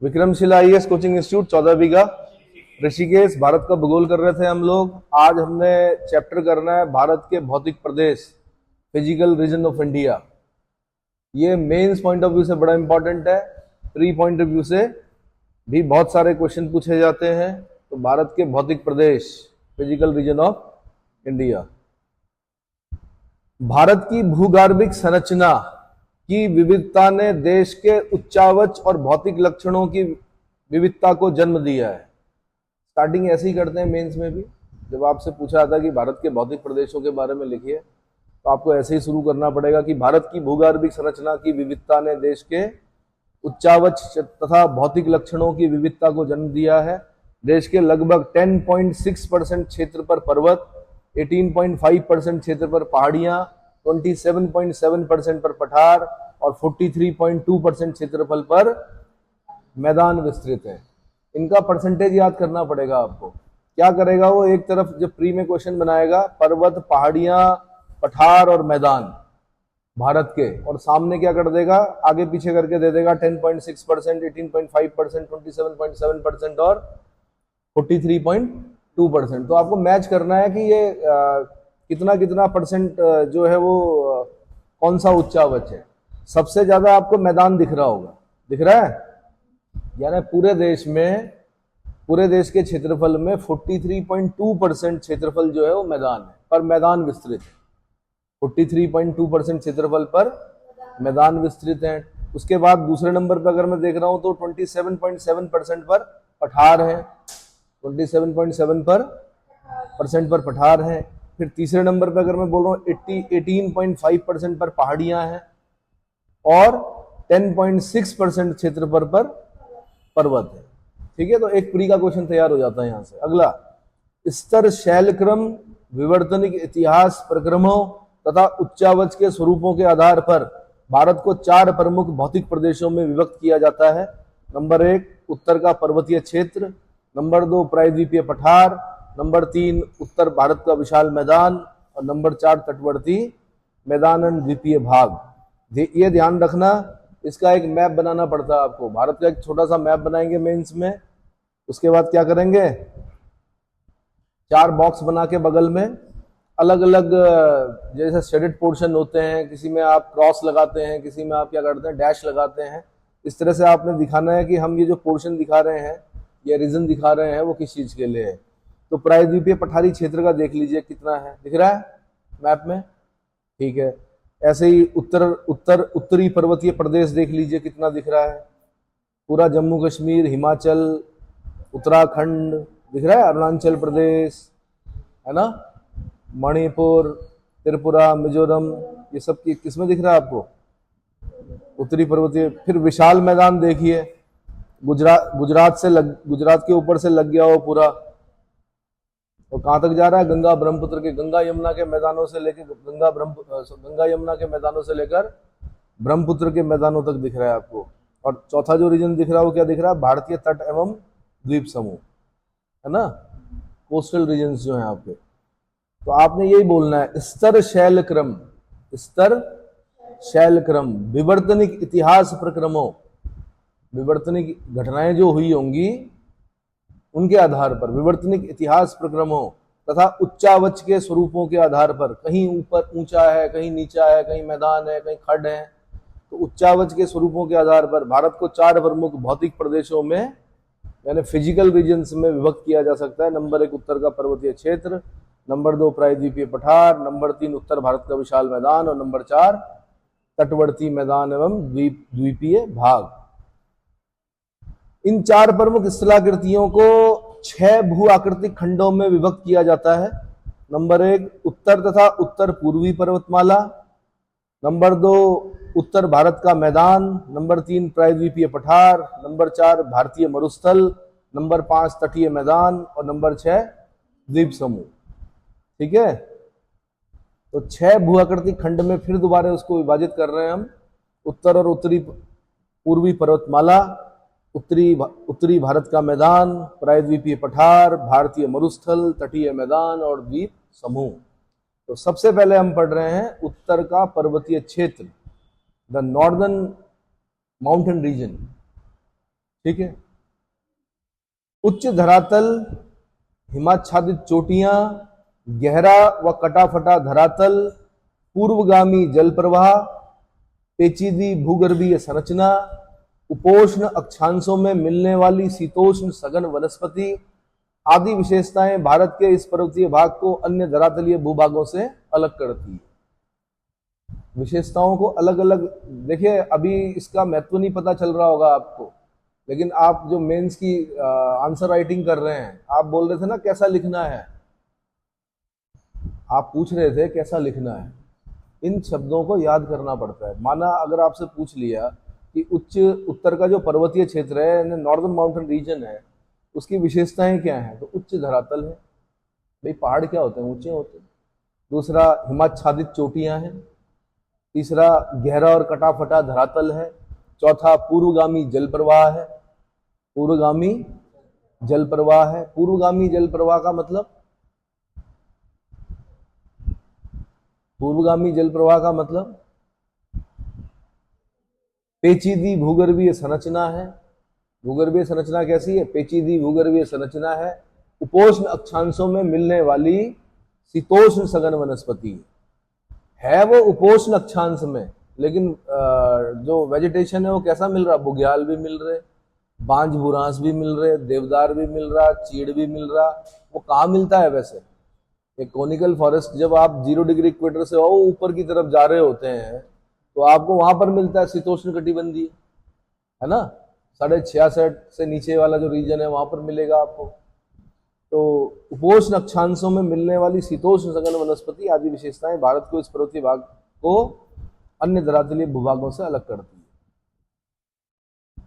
Vikramshila IAS coaching institute 14 बीघा ऋषिकेश भारत का भूगोल कर रहे थे हम लोग। आज हमने चैप्टर करना है भारत के भौतिक प्रदेश, फिजिकल रीजन ऑफ इंडिया। ये मेंस पॉइंट ऑफ व्यू से बड़ा इंपॉर्टेंट है, प्री पॉइंट ऑफ व्यू से भी बहुत सारे क्वेश्चन पूछे जाते हैं। तो भारत के भौतिक प्रदेश, physical region of India. Bharat की भूगर्भिक संरचना की विविधता ने देश के उच्चावच और भौतिक लक्षणों की विविधता को जन्म दिया है। स्टार्टिंग ऐसे ही करते हैं मेंस में भी। जब आपसे पूछा जाता है कि भारत के भौतिक प्रदेशों के बारे में लिखिए, तो आपको ऐसे ही शुरू करना पड़ेगा कि भारत की भूगर्भिक संरचना की विविधता ने देश के उच्चावच तथा भौतिक लक्षणों की विविधता को जन्म दिया है। देश के लगभग 10.6% क्षेत्र पर पर्वत, 18.5% क्षेत्र पर पहाड़ियां, 27.7% पर पठार और 43.2% क्षेत्रफल पर मैदान विस्तृत है। इनका परसेंटेज याद करना पड़ेगा आपको। क्या करेगा वो, एक तरफ जब प्री में क्वेश्चन बनाएगा पर्वत, पहाड़ियां, पठार और मैदान भारत के, और सामने क्या कर देगा, आगे पीछे करके दे देगा 10.6%, 18.5%, 27.7% और 43.2%। तो आपको मैच करना है कि ये कितना कितना परसेंट जो है वो कौन सा उच्चावच है। सबसे ज्यादा आपको मैदान दिख रहा होगा, दिख रहा है, यानी पूरे देश के क्षेत्रफल में 43.2% क्षेत्रफल जो है वो मैदान है, पर मैदान विस्तृत है। 43.2% क्षेत्रफल पर मैदान विस्तृत है। उसके बाद दूसरे नंबर पर अगर मैं देख रहा हूं तो 27.7% पर पठार है, 27.7% पर पठार है। फिर तीसरे नंबर पर अगर मैं बोल रहा हूँ 18.5% पर पहाड़ियां हैं और 10.6% क्षेत्रफल पर पर्वत है। ठीक है, तो एक प्री का क्वेश्चन तैयार हो जाता है यहां से। अगला, स्तर शैलक्रम, विवर्तनिक इतिहास प्रक्रमों तथा उच्चावच के स्वरूपों के आधार पर भारत को 4 प्रमुख भौतिक प्रदेशों में विभक्त किया जाता है। नंबर 1 उत्तर का पर्वतीय क्षेत्र, नंबर 2 प्रायद्वीपीय पठार, नंबर 3 उत्तर भारत का विशाल मैदान और नंबर 4 तटवर्ती मैदान द्वीपीय भाग। ये ध्यान रखना, इसका एक मैप बनाना पड़ता है आपको। भारत का एक छोटा सा मैप बनाएंगे मेंस में। उसके बाद क्या करेंगे, 4 बॉक्स बना के बगल में अलग अलग जैसे शेडेड पोर्शन होते हैं, किसी में आप क्रॉस लगाते हैं, किसी में आप क्या करते हैं डैश लगाते हैं। इस तरह से आपने दिखाना है कि हम ये जो पोर्शन दिखा रहे हैं, ये रीजन दिखा रहे हैं, वो किस चीज के लिए है। तो प्रायद्वीपीय पठारी क्षेत्र का देख लीजिए कितना है, दिख रहा है मैप में, ठीक है। ऐसे ही उत्तरी पर्वतीय प्रदेश देख लीजिए कितना दिख रहा है, पूरा जम्मू कश्मीर, हिमाचल, उत्तराखंड दिख रहा है, अरुणाचल प्रदेश है ना, मणिपुर, त्रिपुरा, मिजोरम, ये सब किसमें दिख रहा है आपको, उत्तरी पर्वतीय। फिर विशाल मैदान देखिए, गुजरात के ऊपर से लग गया हो पूरा, तो कहां तक जा रहा है, गंगा ब्रह्मपुत्र के, गंगा यमुना के मैदानों से लेकर ब्रह्मपुत्र के मैदानों तक दिख रहा है आपको। और चौथा जो रीजन दिख रहा है वो क्या दिख रहा है, भारतीय तट एवं द्वीप समूह, है ना, कोस्टल रीजन्स जो हैं आपके। तो आपने यही बोलना है, स्तर शैलक्रम, विवर्तनिक इतिहास प्रक्रमों, विवर्तनिक घटनाएं जो हुई होंगी उनके आधार पर, विवर्तनिक इतिहास प्रक्रमों तथा उच्चावच के स्वरूपों के आधार पर, कहीं ऊपर ऊंचा है, कहीं नीचा है, कहीं मैदान है, कहीं खड्ड है, तो उच्चावच के स्वरूपों के आधार पर भारत को 4 प्रमुख भौतिक प्रदेशों में यानी फिजिकल रीजन्स में विभक्त किया जा सकता है। नंबर 1 उत्तर का पर्वतीय क्षेत्र, नंबर 2 प्रायद्वीपीय पठार, नंबर 3 उत्तर भारत का विशाल मैदान और नंबर 4 तटवर्ती मैदान एवं द्वीपीय भाग। इन 4 प्रमुख स्थलाकृतियों को 6 भू आकृतिक खंडों में विभक्त किया जाता है। नंबर 1 उत्तर तथा उत्तर पूर्वी पर्वतमाला, नंबर 2 उत्तर भारत का मैदान, नंबर 3 प्रायद्वीपीय पठार, नंबर 4 भारतीय मरुस्थल, नंबर 5 तटीय मैदान और नंबर 6 द्वीप समूह। ठीक है, तो 6 भू आकृतिक खंड में फिर दोबारा उसको विभाजित कर रहे हैं हम। उत्तर और उत्तरी पूर्वी पर्वतमाला, उत्तरी भारत का मैदान, प्रायद्वीपीय पठार, भारतीय मरुस्थल, तटीय मैदान और द्वीप समूह। तो सबसे पहले हम पढ़ रहे हैं उत्तर का पर्वतीय क्षेत्र, द नॉर्दर्न माउंटेन रीजन। ठीक है। उच्च धरातल, हिमाच्छादित चोटियां, गहरा व कटाफटा धरातल, पूर्वगामी जल प्रवाह, पेचीदी भूगर्भीय संरचना, उपोष्ण अक्षांशों में मिलने वाली शीतोष्ण सघन वनस्पति आदि विशेषताएं भारत के इस पर्वतीय भाग को अन्य धरातलीय भूभागों से अलग करती है। विशेषताओं को अलग अलग, देखिए अभी इसका महत्व नहीं पता चल रहा होगा आपको, लेकिन आप जो मेंस की आंसर राइटिंग कर रहे हैं, आप बोल रहे थे ना कैसा लिखना है, आप पूछ रहे थे कैसा लिखना है, इन शब्दों को याद करना पड़ता है। माना अगर आपसे पूछ लिया कि उच्च उत्तर का जो पर्वतीय क्षेत्र है, नॉर्दर्न माउंटेन रीजन है, उसकी विशेषताएं क्या हैं, तो उच्च धरातल है, भाई पहाड़ क्या होते हैं, ऊंचे होते हैं। दूसरा हिमाच्छादित चोटियां हैं। तीसरा गहरा और कटाफटा धरातल है। चौथा पूर्वगामी जल प्रवाह है, पूर्वगामी जल प्रवाह है। पूर्वगामी जल प्रवाह का मतलब, पूर्वगामी जल प्रवाह का मतलब पेचीदी भूगर्भीय संरचना है। भूगर्भीय संरचना कैसी है, पेचीदी भूगर्भीय संरचना है। उपोष्ण अक्षांशों में मिलने वाली शीतोष्ण सघन वनस्पति है वो उपोष्ण अक्षांश में, लेकिन जो वेजिटेशन है वो कैसा मिल रहा, बुग्याल भी मिल रहे, बांज बुरांस भी मिल रहे, देवदार भी मिल रहा, चीड़ भी मिल रहा। वो कहाँ मिलता है वैसे, एक कोनिकल फॉरेस्ट जब आप 0 डिग्री इक्वेटर से ऊपर की तरफ जा रहे होते हैं तो आपको वहां पर मिलता है शीतोष्ण कटिबंधीय, है ना। 66.5 से नीचे वाला जो रीजन है वहां पर मिलेगा आपको। तो उपोष्ण अक्षांशों में मिलने वाली शीतोष्ण सघन वनस्पति आदि विशेषताएं भारत को इस पर्वतीय भाग को अन्य धरातलीय भूभागों से अलग करती है।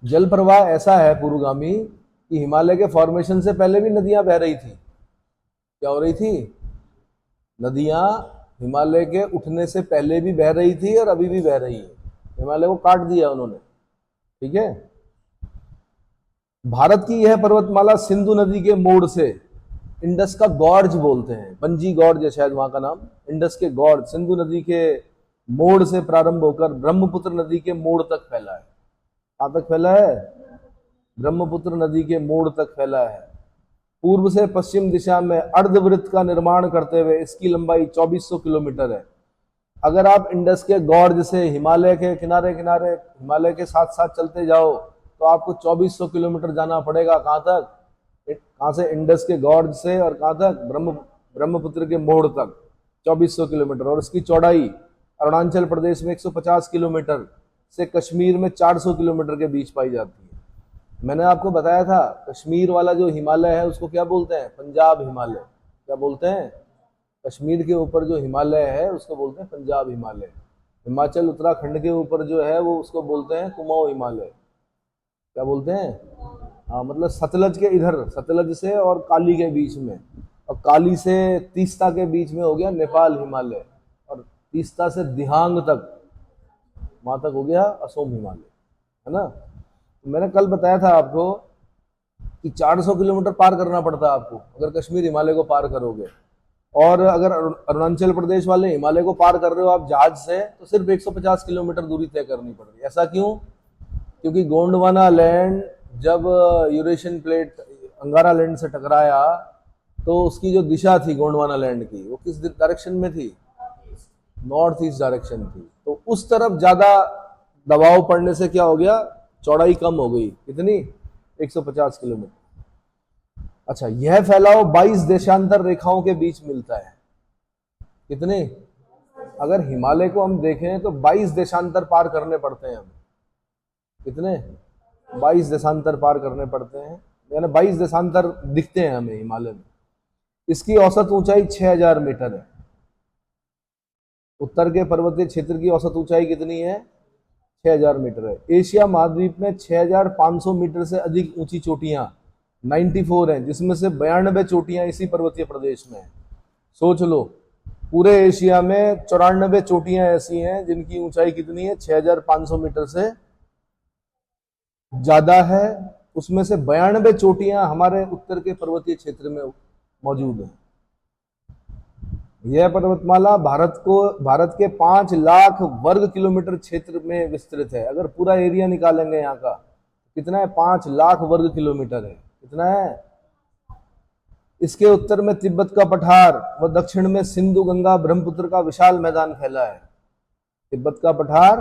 जल प्रवाह ऐसा है पूर्वगामी कि हिमालय के फॉर्मेशन से पहले भी नदियां बह रही थी। क्या हो रही थी, नदियां हिमालय के उठने से पहले भी बह रही थी और अभी भी बह रही है। हिमालय को काट दिया उन्होंने, ठीक है। भारत की यह पर्वतमाला सिंधु नदी के मोड़ से, इंडस का गॉर्ज बोलते हैं, पंजी गॉर्ज है शायद वहां का नाम, इंडस के गॉर्ज, सिंधु नदी के मोड़ से प्रारंभ होकर ब्रह्मपुत्र नदी के मोड़ तक फैला है। कहां तक फैला है, ब्रह्मपुत्र नदी के मोड़ तक फैला है। पूर्व से पश्चिम दिशा में अर्धवृत्त का निर्माण करते हुए इसकी लंबाई 2400 किलोमीटर है। अगर आप इंडस के गॉर्ज से हिमालय के किनारे किनारे, हिमालय के साथ साथ चलते जाओ तो आपको 2400 किलोमीटर जाना पड़ेगा। कहां तक, कहां से, इंडस के गॉर्ज से, और कहां तक, ब्रह्मपुत्र के मोड़ तक 2400 किलोमीटर। और इसकी चौड़ाई अरुणाचल प्रदेश में 150 किलोमीटर से कश्मीर में 400 किलोमीटर के बीच पाई जाती है। मैंने आपको बताया था कश्मीर वाला जो हिमालय है उसको क्या बोलते हैं, पंजाब हिमालय। क्या बोलते हैं, कश्मीर के ऊपर जो हिमालय है उसको बोलते हैं पंजाब हिमालय। हिमाचल उत्तराखंड के ऊपर जो है वो उसको बोलते हैं कुमाऊं हिमालय। क्या बोलते हैं, हाँ, मतलब सतलज के इधर, सतलज से और काली के बीच में, और काली से तीस्ता के बीच में हो गया नेपाल हिमालय, और तीस्ता से दिहांग तक, वहां तक हो गया असोम हिमालय, है ना। मैंने कल बताया था आपको कि 400 किलोमीटर पार करना पड़ता है आपको अगर कश्मीर हिमालय को पार करोगे। और अगर अरुणाचल प्रदेश वाले हिमालय को पार कर रहे हो आप जहाज से तो सिर्फ 150 किलोमीटर दूरी तय करनी पड़ रही है। ऐसा क्यों, क्योंकि गोंडवाना लैंड जब यूरेशियन प्लेट अंगारा लैंड से टकराया तो उसकी जो दिशा थी गोंडवाना लैंड की वो किस डायरेक्शन में थी, नॉर्थ ईस्ट डायरेक्शन थी। तो उस तरफ ज्यादा दबाव पड़ने से क्या हो गया, चौड़ाई कम हो गई। कितनी, 150 किलोमीटर। अच्छा, यह फैलाव 22 देशांतर रेखाओं के बीच मिलता है। कितने, अगर हिमालय को हम देखें तो 22 देशांतर पार करने पड़ते हैं हमें। कितने, 22 देशांतर पार करने पड़ते हैं, यानी 22 देशांतर दिखते हैं हमें हिमालय में। इसकी औसत ऊंचाई 6000 मीटर है। उत्तर के पर्वतीय क्षेत्र की औसत ऊंचाई कितनी है, 6000 मीटर है। एशिया महाद्वीप में 6500 मीटर से अधिक ऊंची चोटियां 94 हैं, जिसमें से 92 चोटियां इसी पर्वतीय प्रदेश में है। सोच लो, पूरे एशिया में 94 चोटियां ऐसी हैं जिनकी ऊंचाई कितनी है, 6500 मीटर से ज्यादा है। उसमें से 92 चोटियां हमारे उत्तर के पर्वतीय क्षेत्र में मौजूद है। यह पर्वतमाला भारत के 5 लाख वर्ग किलोमीटर क्षेत्र में विस्तृत है। अगर पूरा एरिया निकालेंगे यहाँ का, कितना है? 5 लाख वर्ग किलोमीटर है। कितना है? इसके उत्तर में तिब्बत का पठार व दक्षिण में सिंधु गंगा ब्रह्मपुत्र का विशाल मैदान फैला है। तिब्बत का पठार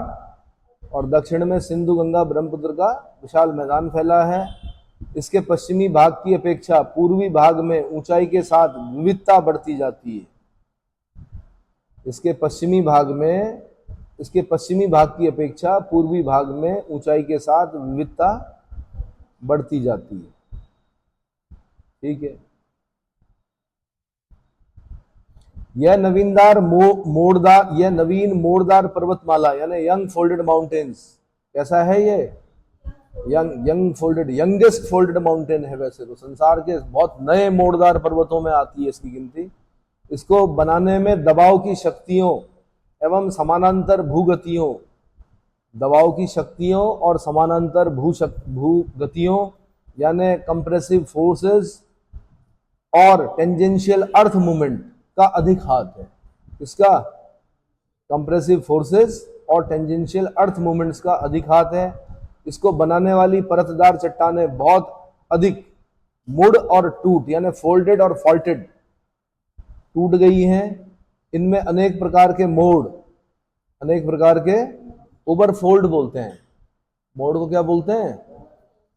और दक्षिण में सिंधु गंगा ब्रह्मपुत्र का विशाल मैदान फैला है। इसके पश्चिमी भाग की अपेक्षा पूर्वी भाग में ऊंचाई के साथ विविधता बढ़ती जाती है। इसके पश्चिमी भाग की अपेक्षा पूर्वी भाग में ऊंचाई के साथ विविधता बढ़ती जाती है। ठीक है। यह नवीन मोड़दार पर्वतमाला यानी यंग फोल्डेड माउंटेन्स, कैसा है ये? यंगेस्ट फोल्डेड माउंटेन है। वैसे तो संसार के बहुत नए मोड़दार पर्वतों में आती है इसकी गिनती। इसको बनाने में दबाव की शक्तियों एवं समानांतर भूगतियों, दबाव की शक्तियों और समानांतर भूगतियों यानी कंप्रेसिव फोर्सेस और टेंजेंशियल अर्थ मूवमेंट का अधिक हाथ है। इसका कंप्रेसिव फोर्सेस और टेंजेंशियल अर्थ मूवमेंट्स का अधिक हाथ है। इसको बनाने वाली परतदार चट्टानें बहुत अधिक मुड़ और टूट यानी फोल्डेड और फॉल्टेड टूट गई हैं। इनमें अनेक प्रकार के मोड़, अनेक प्रकार के ओवरफोल्ड बोलते हैं। मोड़ को क्या बोलते हैं?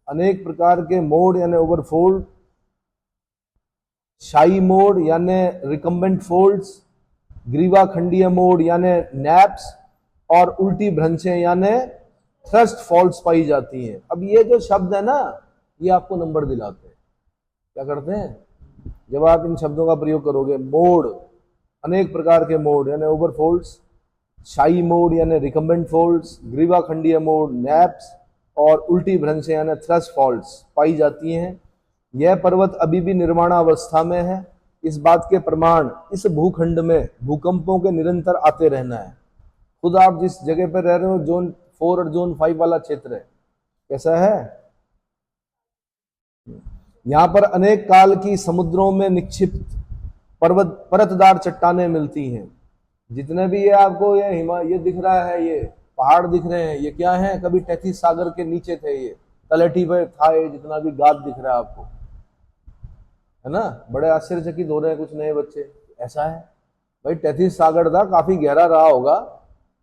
अनेक प्रकार के मोड़ यानी ओवरफोल्ड, शाही मोड़ यानी रिकम्बेंट फोल्ड्स, ग्रीवा खंडीय मोड़ यानी नैप्स और उल्टी भ्रंशें यानी थ्रस्ट फॉल्ट्स पाई जाती हैं। अब ये जो शब्द है ना, ये आपको नंबर दिलाते हैं। क्या करते हैं? जब आप इन शब्दों का प्रयोग करोगे, मोड़, अनेक प्रकार के मोड़ यानी ओवरफोल्ड्स, शाही मोड़ यानी रिकम्बेंट फोल्ड्स, ग्रीवा खंडीय मोड़, नैप्स और उल्टी भ्रंशें यानी थ्रस्ट फॉल्ट्स पाई जाती हैं। यह पर्वत अभी भी निर्माणावस्था में है। इस बात के प्रमाण इस भूखंड में भूकंपों के निरंतर आते रहना है। खुद आप जिस जगह पर रह रहे हो, जोन 4 और जोन 5 वाला क्षेत्र है, कैसा है? यहां पर अनेक काल की समुद्रों में निक्षिप्त परतदार चट्टानें मिलती हैं। जितने भी ये आपको ये दिख रहा है, ये पहाड़ दिख रहे हैं, ये क्या है? कभी तैतीस सागर के नीचे थे, ये तलहटी पे था। ये जितना भी गाद दिख रहा है आपको, है ना? बड़े आश्चर्यचकित हो रहे हैं कुछ नए बच्चे, ऐसा है भाई? तैतीस सागर था, काफी गहरा रहा होगा,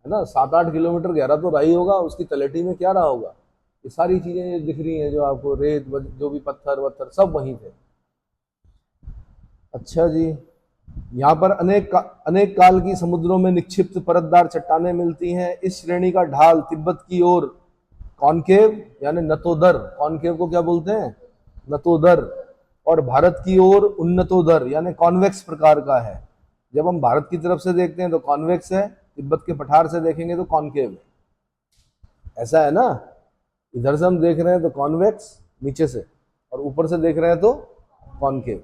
है ना? 7-8 किलोमीटर गहरा तो रही होगा। उसकी तलहटी में क्या रहा होगा? ये सारी चीजें दिख रही हैं जो आपको, रेत, जो भी पत्थर वत्थर सब वहीं थे। अच्छा जी, यहाँ पर अनेक काल की समुद्रों में निक्षिप्त परतदार चट्टानें मिलती हैं। इस श्रेणी का ढाल तिब्बत की ओर कॉनकेव यानी नतोदर, कॉनकेव को क्या बोलते हैं? नतोदर, और भारत की ओर उन्नतोदर यानी कॉन्वेक्स प्रकार का है। जब हम भारत की तरफ से देखते हैं तो कॉन्वेक्स है, तिब्बत के पठार से देखेंगे तो कॉनकेव है। ऐसा है ना? इधर से हम देख रहे हैं तो कॉन्वेक्स नीचे से, और ऊपर से देख रहे हैं तो कॉनकेव।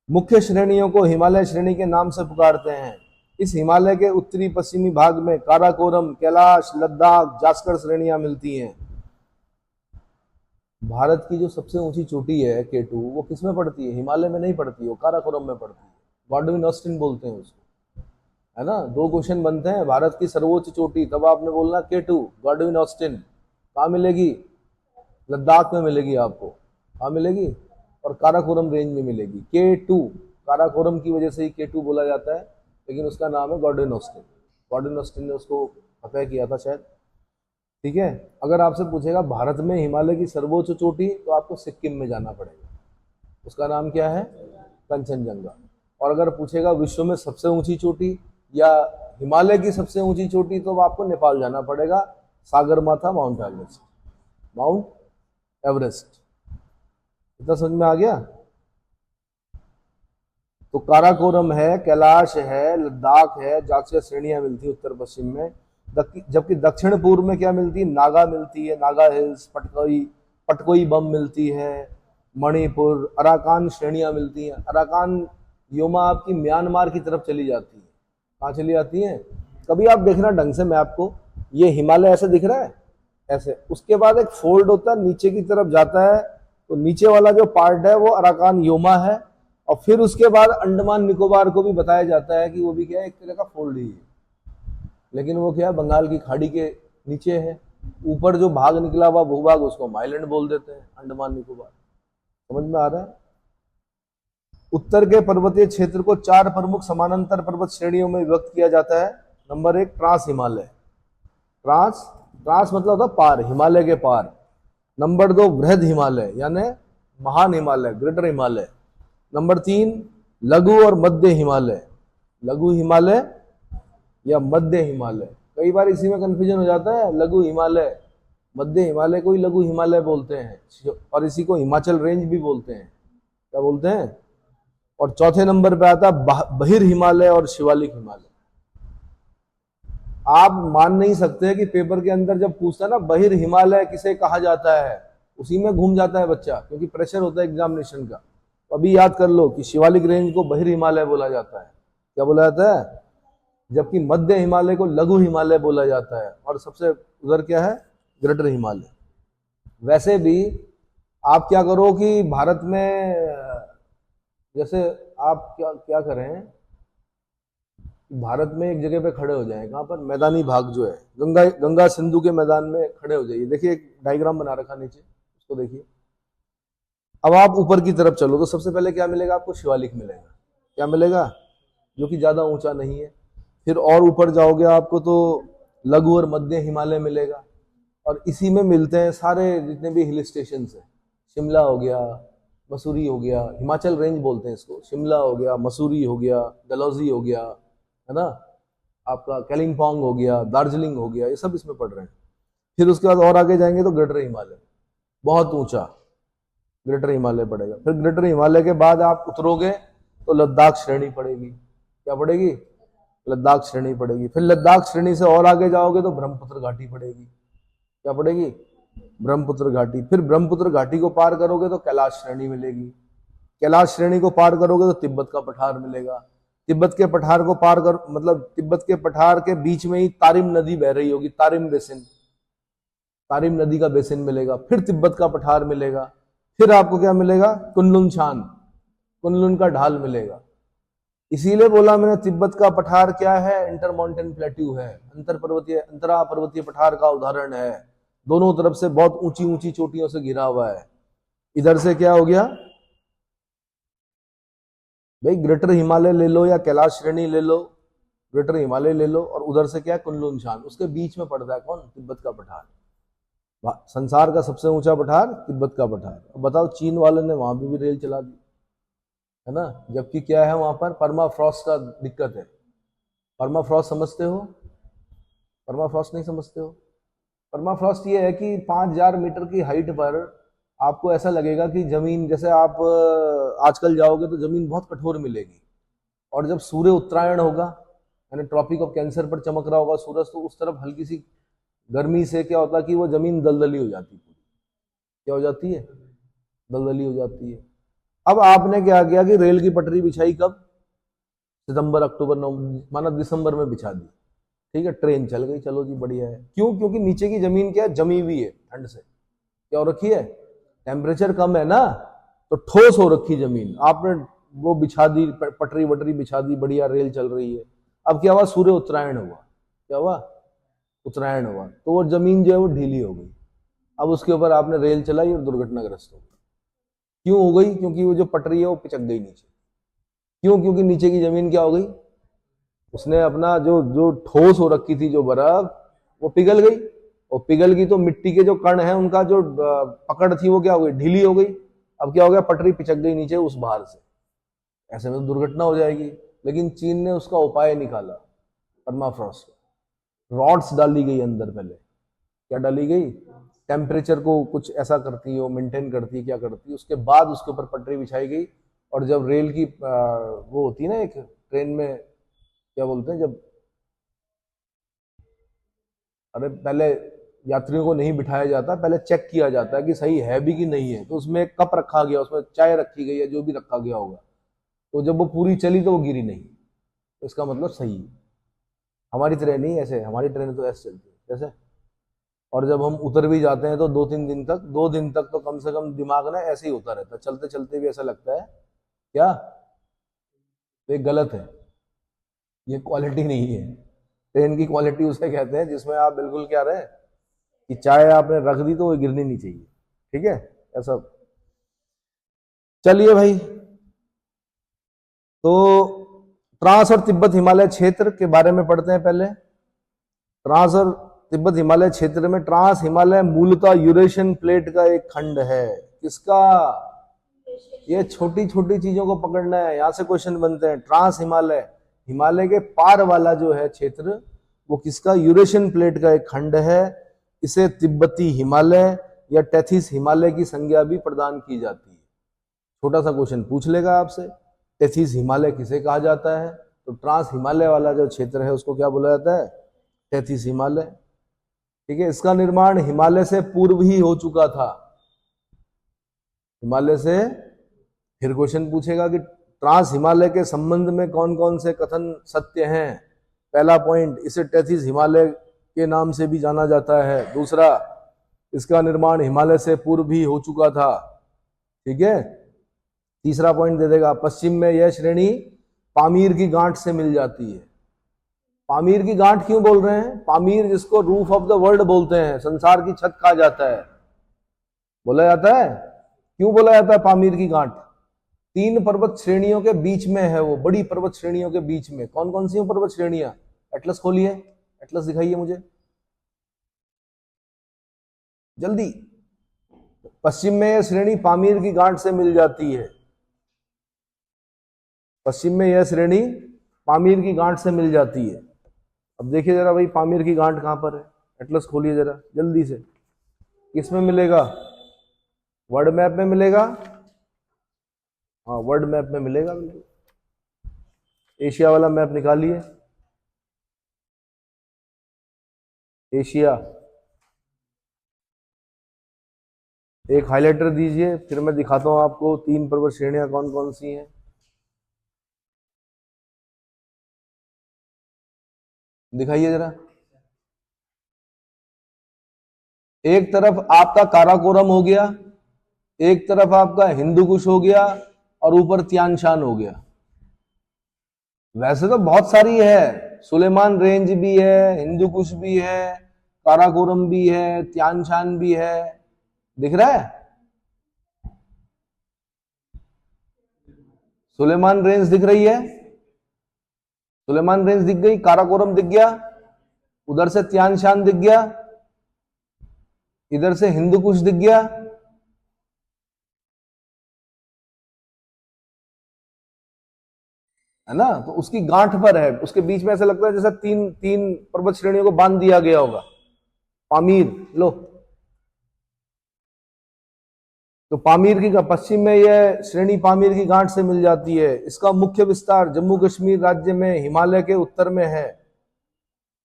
मुख्य श्रेणियों को हिमालय श्रेणी के नाम से पुकारते हैं। इस हिमालय के उत्तरी पश्चिमी भाग में काराकोरम, कैलाश, लद्दाख, जास्कर श्रेणियां मिलती हैं। भारत की जो सबसे ऊंची चोटी है K2, वो किसमें पड़ती है? हिमालय में नहीं पड़ती है, वो काराकोरम में पड़ती है। गॉडविन ऑस्टिन बोलते हैं उसको, है ना? 2 क्वेश्चन बनते हैं। भारत की सर्वोच्च चोटी, तब आपने बोलना K2, गॉडविन ऑस्टिन। कहाँ मिलेगी? लद्दाख में मिलेगी आपको। कहाँ मिलेगी? और काराकोरम रेंज में मिलेगी। K2, काराकोरम की वजह से ही K2 बोला जाता है, लेकिन उसका नाम है गॉडविन ऑस्टिन। गॉडविन ऑस्टिन ने उसको फतह किया था शायद। ठीक है। अगर आपसे पूछेगा भारत में हिमालय की सर्वोच्च चोटी, तो आपको सिक्किम में जाना पड़ेगा। उसका नाम क्या है? कंचनजंगा। और अगर पूछेगा विश्व में सबसे ऊंची चोटी या हिमालय की सबसे ऊंची चोटी, तो आपको नेपाल जाना पड़ेगा, Sagarmatha mount Everest. Mount Everest. इतना समझ में आ गया? तो काराकोरम है, कैलाश है, लद्दाख है, जास्कर श्रेणियां मिलती है उत्तर पश्चिम में। जबकि दक्षिण पूर्व में क्या मिलती है? नागा मिलती है, नागा हिल्स, पटकोई बम मिलती है, मणिपुर, अराकान श्रेणियां मिलती हैं। अराकान योमा आपकी म्यांमार की तरफ चली जाती है। कहाँ चली जाती है? कभी आप देखना ढंग से मैप को, ये हिमालय ऐसे दिख रहा है, ऐसे। उसके बाद एक फोल्ड होता है, नीचे की तरफ जाता है, तो नीचे वाला जो पार्ट है वो अराकान योमा है। और फिर उसके बाद अंडमान निकोबार को भी बताया जाता है कि वो भी क्या है? एक तरह का फोल्ड ही है, लेकिन वो क्या है? बंगाल की खाड़ी के नीचे है। ऊपर जो भाग निकला हुआ भूभाग उसको हम आइलैंड बोल देते हैं, अंडमान निकोबार। समझ में आ रहा है? उत्तर के पर्वतीय क्षेत्र को 4 प्रमुख समानांतर पर्वत श्रेणियों में विभक्त किया जाता है। Number 1 trans Himalaya, trans trans मतलब होता पार, हिमालय के पार। नंबर 2 बृहद हिमालय यानी महान हिमालय, ग्रेटर हिमालय। नंबर 3 लघु और मध्य हिमालय, लघु हिमालय या मध्य हिमालय। कई बार इसी में कंफ्यूजन हो जाता है, लघु हिमालय मध्य हिमालय को ही लघु हिमालय बोलते हैं, और इसी को हिमाचल रेंज भी बोलते हैं। क्या बोलते हैं? और चौथे नंबर पे आता है बहिर हिमालय और शिवालिक हिमालय। आप मान नहीं सकते कि पेपर के अंदर जब पूछता है ना बहिर हिमालय किसे कहा जाता है, उसी में घूम जाता है बच्चा, क्योंकि प्रेशर होता है एग्जामिनेशन का। तो अभी याद कर लो कि शिवालिक रेंज को बहिर हिमालय बोला जाता है। क्या बोला जाता है? जबकि मध्य हिमालय को लघु हिमालय बोला जाता है, और सबसे उधर क्या है? ग्रेटर हिमालय। वैसे भी आप क्या करो कि भारत में जैसे आप क्या क्या करें, भारत में एक जगह पे खड़े हो जाएं, कहां पर? मैदानी भाग जो है गंगा सिंधु के मैदान में खड़े हो जाइए। देखिए एक डायग्राम बना रखा नीचे, उसको देखिए। अब आप ऊपर की तरफ चलो तो सबसे पहले क्या मिलेगा आपको? शिवालिक मिलेगा। क्या मिलेगा? जो कि ज्यादा ऊंचा नहीं है। फिर और ऊपर जाओगे आपको तो लघु और मध्य हिमालय मिलेगा, और इसी में मिलते हैं सारे जितने भी हिल स्टेशन है। शिमला हो गया, मसूरी हो गया, हिमाचल रेंज बोलते हैं इसको। शिमला हो गया, मसूरी हो गया, डलहौजी हो गया, है ना, आपका कालिम्पोंग हो गया, दार्जिलिंग हो गया, ये सब इसमें पड़ रहे हैं। फिर उसके बाद और आगे जाएंगे तो ग्रेटर हिमालय, बहुत ऊंचा ग्रेटर हिमालय पड़ेगा। फिर ग्रेटर हिमालय के बाद आप उतरोगे तो लद्दाख श्रेणी पड़ेगी। क्या पड़ेगी? लद्दाख श्रेणी पड़ेगी। फिर लद्दाख श्रेणी से और आगे जाओगे तो ब्रह्मपुत्र घाटी पड़ेगी। क्या पड़ेगी? ब्रह्मपुत्र घाटी। फिर ब्रह्मपुत्र घाटी को पार करोगे तो कैलाश श्रेणी मिलेगी। कैलाश श्रेणी को पार करोगे तो तिब्बत का पठार मिलेगा। तिब्बत के पठार को पार कर मतलब तिब्बत के पठार के बीच में ही तारिम नदी बह रही होगी, तारिम बेसिन, तारिम नदी का बेसिन मिलेगा। फिर तिब्बत का पठार मिलेगा। फिर आपको क्या मिलेगा? कुनलुन छान, कुनलुन का ढाल मिलेगा। इसीलिए बोला मैंने तिब्बत का पठार क्या है? इंटर माउंटेन प्लेट्यू है, अंतरा पर्वतीय पठार का उदाहरण है। दोनों तरफ से बहुत ऊंची ऊंची चोटियों से घिरा हुआ है। इधर से क्या हो गया भाई? ग्रेटर हिमालय ले लो या कैलाश श्रेणी ले लो, ग्रेटर हिमालय ले लो, और उधर से क्या है? कुनलुन छान। उसके बीच में पड़ता है कौन? तिब्बत का पठार। संसार का सबसे ऊंचा पठार तिब्बत का पठार। अब बताओ, चीन वाले ने वहां पे भी रेल चला दी, है ना, जबकि क्या है वहां पर? परमाफ्रॉस्ट का दिक्कत है। परमाफ्रॉस्ट समझते हो? परमाफ्रॉस्ट नहीं समझते हो? परमाफ्रॉस्ट ये है कि 5000 मीटर की हाइट पर आपको ऐसा लगेगा कि जमीन, जैसे आप आजकल जाओगे तो जमीन बहुत कठोर मिलेगी, और जब सूर्य उत्तरायण होगा यानी ट्रॉपिक ऑफ कैंसर पर चमक रहा होगा सूरज, तो उस तरफ हल्की सी गर्मी से क्या होता है कि वो जमीन दलदली हो जाती है। क्या हो जाती है? दलदली हो जाती है। अब आपने क्या किया कि रेल की पटरी बिछाई कब? सितंबर, अक्टूबर, नवंबर, माना दिसंबर में बिछा दी। ठीक है, ट्रेन चल गई, चलो जी बढ़िया है। क्यों? क्योंकि नीचे की जमीन क्या है? जमी हुई है ठंड से। क्या हो रखी है? टेम्परेचर कम है ना, तो ठोस हो रखी जमीन। आपने वो बिछा दी, पटरी वटरी बिछा दी, बढ़िया रेल चल रही है। अब क्या हुआ? सूर्य उत्तरायण हुआ। क्या हुआ? उत्तरायण हुआ, तो वो जमीन जो है वो ढीली हो गई। अब उसके ऊपर आपने रेल चलाई और दुर्घटनाग्रस्त हो गई। क्यों हो गई? क्योंकि वो जो पटरी है वो पिचक गई नीचे। क्यों? क्योंकि नीचे की जमीन क्या हो गई? उसने अपना जो जो ठोस हो रखी थी जो बर्फ, वो पिघल गई। और पिघल गई तो मिट्टी के जो कण हैं उनका जो पकड़ थी वो क्या हो गई? ढीली हो गई। अब क्या हो गया? पटरी पिचक गई नीचे उस भार से। ऐसे में तो दुर्घटना हो जाएगी। लेकिन चीन ने उसका उपाय निकाला, परमाफ्रॉस्ट। रॉड्स डाली गई अंदर। पहले क्या डाली गई? टेम्परेचर को कुछ ऐसा करती है, वो मेंटेन करती है, क्या करती है, उसके बाद उसके ऊपर पटरी बिछाई गई। और जब रेल की वो होती है ना, एक ट्रेन में क्या बोलते हैं, जब अरे पहले यात्रियों को नहीं बिठाया जाता, पहले चेक किया जाता है कि सही है भी कि नहीं है। तो उसमें एक कप रखा गया, उसमें चाय रखी गई है, जो भी रखा गया होगा। तो जब वो पूरी चली तो वो गिरी नहीं, तो इसका मतलब सही है। हमारी ट्रेन नहीं ऐसे, हमारी ट्रेन तो ऐसे चलती है जैसे। और जब हम उतर भी जाते हैं तो 2-3 दिन तक, 2 दिन तक तो कम से कम दिमाग ना ऐसे ही होता रहता है, चलते चलते भी ऐसा लगता है क्या, तो ये गलत है, ये क्वालिटी नहीं है। ट्रेन की क्वालिटी उसे कहते हैं जिसमें आप बिल्कुल क्या रहे, कि चाय आपने रख दी तो वो गिरनी नहीं चाहिए, ठीक है ऐसा। चलिए भाई, तो ट्रांस और तिब्बत हिमालय क्षेत्र के बारे में पढ़ते हैं पहले। ट्रांस और तिब्बत हिमालय क्षेत्र में, ट्रांस हिमालय मूलतः यूरेशियन प्लेट का एक खंड है। किसका? ये छोटी छोटी चीजों को पकड़ना है, यहां से क्वेश्चन बनते हैं। ट्रांस हिमालय, हिमालय के पार वाला जो है क्षेत्र, वो किसका? यूरेशियन प्लेट का एक खंड है। इसे तिब्बती हिमालय या टेथिस हिमालय की संज्ञा भी प्रदान की जाती है। छोटा सा क्वेश्चन पूछ लेगा आपसे, टेथिस हिमालय किसे कहा जाता है? तो ट्रांस हिमालय वाला जो क्षेत्र है उसको क्या बोला जाता है? टेथिस हिमालय, ठीक है। इसका निर्माण हिमालय से पूर्व ही हो चुका था। हिमालय से, फिर क्वेश्चन पूछेगा कि ट्रांस हिमालय के संबंध में कौन कौन से कथन सत्य हैं। पहला पॉइंट, इसे टेथिस हिमालय के नाम से भी जाना जाता है। दूसरा, इसका निर्माण हिमालय से पूर्व ही हो चुका था, ठीक है। तीसरा पॉइंट दे देगा, पश्चिम में यह श्रेणी पामीर की गांठ से मिल जाती है। पामीर की गांठ क्यों बोल रहे हैं? पामीर जिसको रूफ ऑफ द वर्ल्ड बोलते हैं, संसार की छत कहा जाता है, बोला जाता है। क्यों बोला जाता है पामीर की गांठ? 3 पर्वत श्रेणियों के बीच में है वो, बड़ी पर्वत श्रेणियों के बीच में। कौन कौन सी पर्वत श्रेणियां? एटलस खोलिए, एटलस दिखाइए मुझे जल्दी। पश्चिम में यह श्रेणी पामीर की गांठ से मिल जाती है। पश्चिम में यह श्रेणी पामीर की गांठ से मिल जाती है। अब देखिए जरा भाई, पामीर की गांठ कहां पर है? एटलस खोलिए जरा जल्दी से। किस में मिलेगा? वर्ल्ड मैप में मिलेगा। हाँ, वर्ल्ड मैप में मिलेगा बिल्कुल। एशिया वाला मैप निकालिए, एशिया। एक हाइलाइटर दीजिए, फिर मैं दिखाता हूं आपको 3 पर्वत श्रेणियां कौन कौन सी हैं। दिखाइए जरा। एक तरफ आपका काराकोरम हो गया, एक तरफ आपका हिंदू कुश हो गया, और ऊपर त्यान शान हो गया। वैसे तो बहुत सारी है, सुलेमान रेंज भी है, हिंदू कुश भी है, काराकोरम भी है, त्यान शान भी है। दिख रहा है? सुलेमान रेंज दिख रही है? सुलेमान रेंज दिख गई, काराकोरम दिख गया, उधर से त्यान शान दिख गया, इधर से हिंदू कुश दिख गया। है ना? तो उसकी गांठ पर है, उसके बीच में ऐसा लगता है जैसे तीन पर्वत श्रेणियों को बांध दिया गया होगा। पामीर लो, तो पामीर की पश्चिम में यह श्रेणी पामीर की गांठ से मिल जाती है। इसका मुख्य विस्तार जम्मू कश्मीर राज्य में हिमालय के उत्तर में है।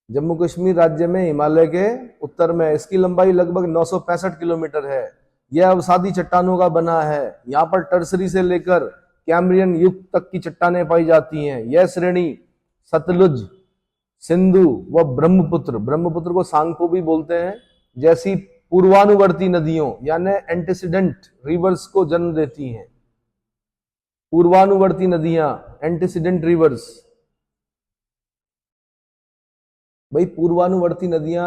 जम्मू कश्मीर राज्य में हिमालय के उत्तर में। इसकी लंबाई लगभग 965 किलोमीटर है। यह अवसादी चट्टानों का बना है। यहाँ पर टर्सरी से लेकर कैम्ब्रियन युग तक की चट्टानें पाई जाती हैं। यह श्रेणी सतलुज, सिंधु व ब्रह्मपुत्र, ब्रह्मपुत्र को सांगपो भी बोलते हैं, जैसी पूर्वानुवर्ती नदियों यानी एंटीसीडेंट रिवर्स को जन्म देती हैं। पूर्वानुवर्ती नदियां, एंटीसीडेंट रिवर्स। भाई पूर्वानुवर्ती नदियां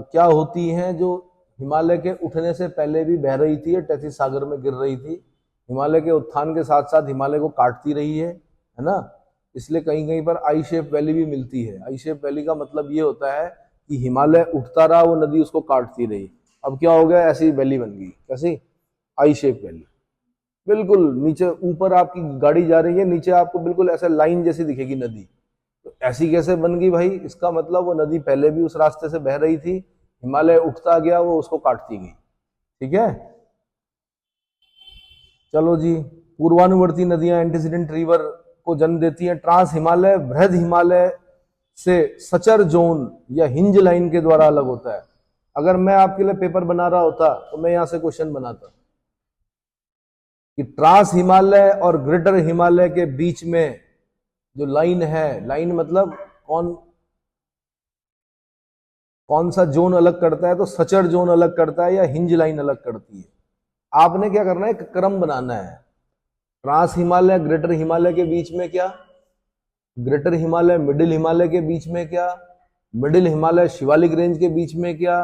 क्या होती हैं? जो हिमालय के उठने से पहले भी बह रही थी, टेथिस सागर में गिर रही थी, हिमालय के उत्थान के साथ साथ हिमालय को काटती रही है ना। इसलिए कहीं कहीं पर आई शेप वैली भी मिलती है। आई शेप वैली का मतलब ये होता है कि हिमालय उठता रहा, वो नदी उसको काटती रही। अब क्या हो गया? ऐसी वैली बन गई। कैसी? आई शेप वैली। बिल्कुल नीचे, ऊपर आपकी गाड़ी जा रही है, नीचे आपको बिल्कुल ऐसा लाइन जैसी दिखेगी नदी। तो ऐसी कैसे बन गई भाई? इसका मतलब वो नदी पहले भी उस रास्ते से बह रही थी, हिमालय उठता गया, वो उसको काटती गई। ठीक है, चलो जी। पूर्वानुवर्ती नदियां एंटीसीडेंट रिवर को जन्म देती हैं। ट्रांस हिमालय बृहद हिमालय से सचर जोन या हिंज लाइन के द्वारा अलग होता है। अगर मैं आपके लिए पेपर बना रहा होता तो मैं यहां से क्वेश्चन बनाता कि ट्रांस हिमालय और ग्रेटर हिमालय के बीच में जो लाइन है, लाइन मतलब कौन सा जोन अलग करता है? तो सचर जोन अलग करता है या हिंज लाइन अलग करती है। आपने क्या करना है? एक क्रम बनाना है। ट्रांस हिमालय ग्रेटर हिमालय के बीच में क्या? ग्रेटर हिमालय मिडिल हिमालय के बीच में क्या? मिडिल हिमालय शिवालिक रेंज के बीच में क्या?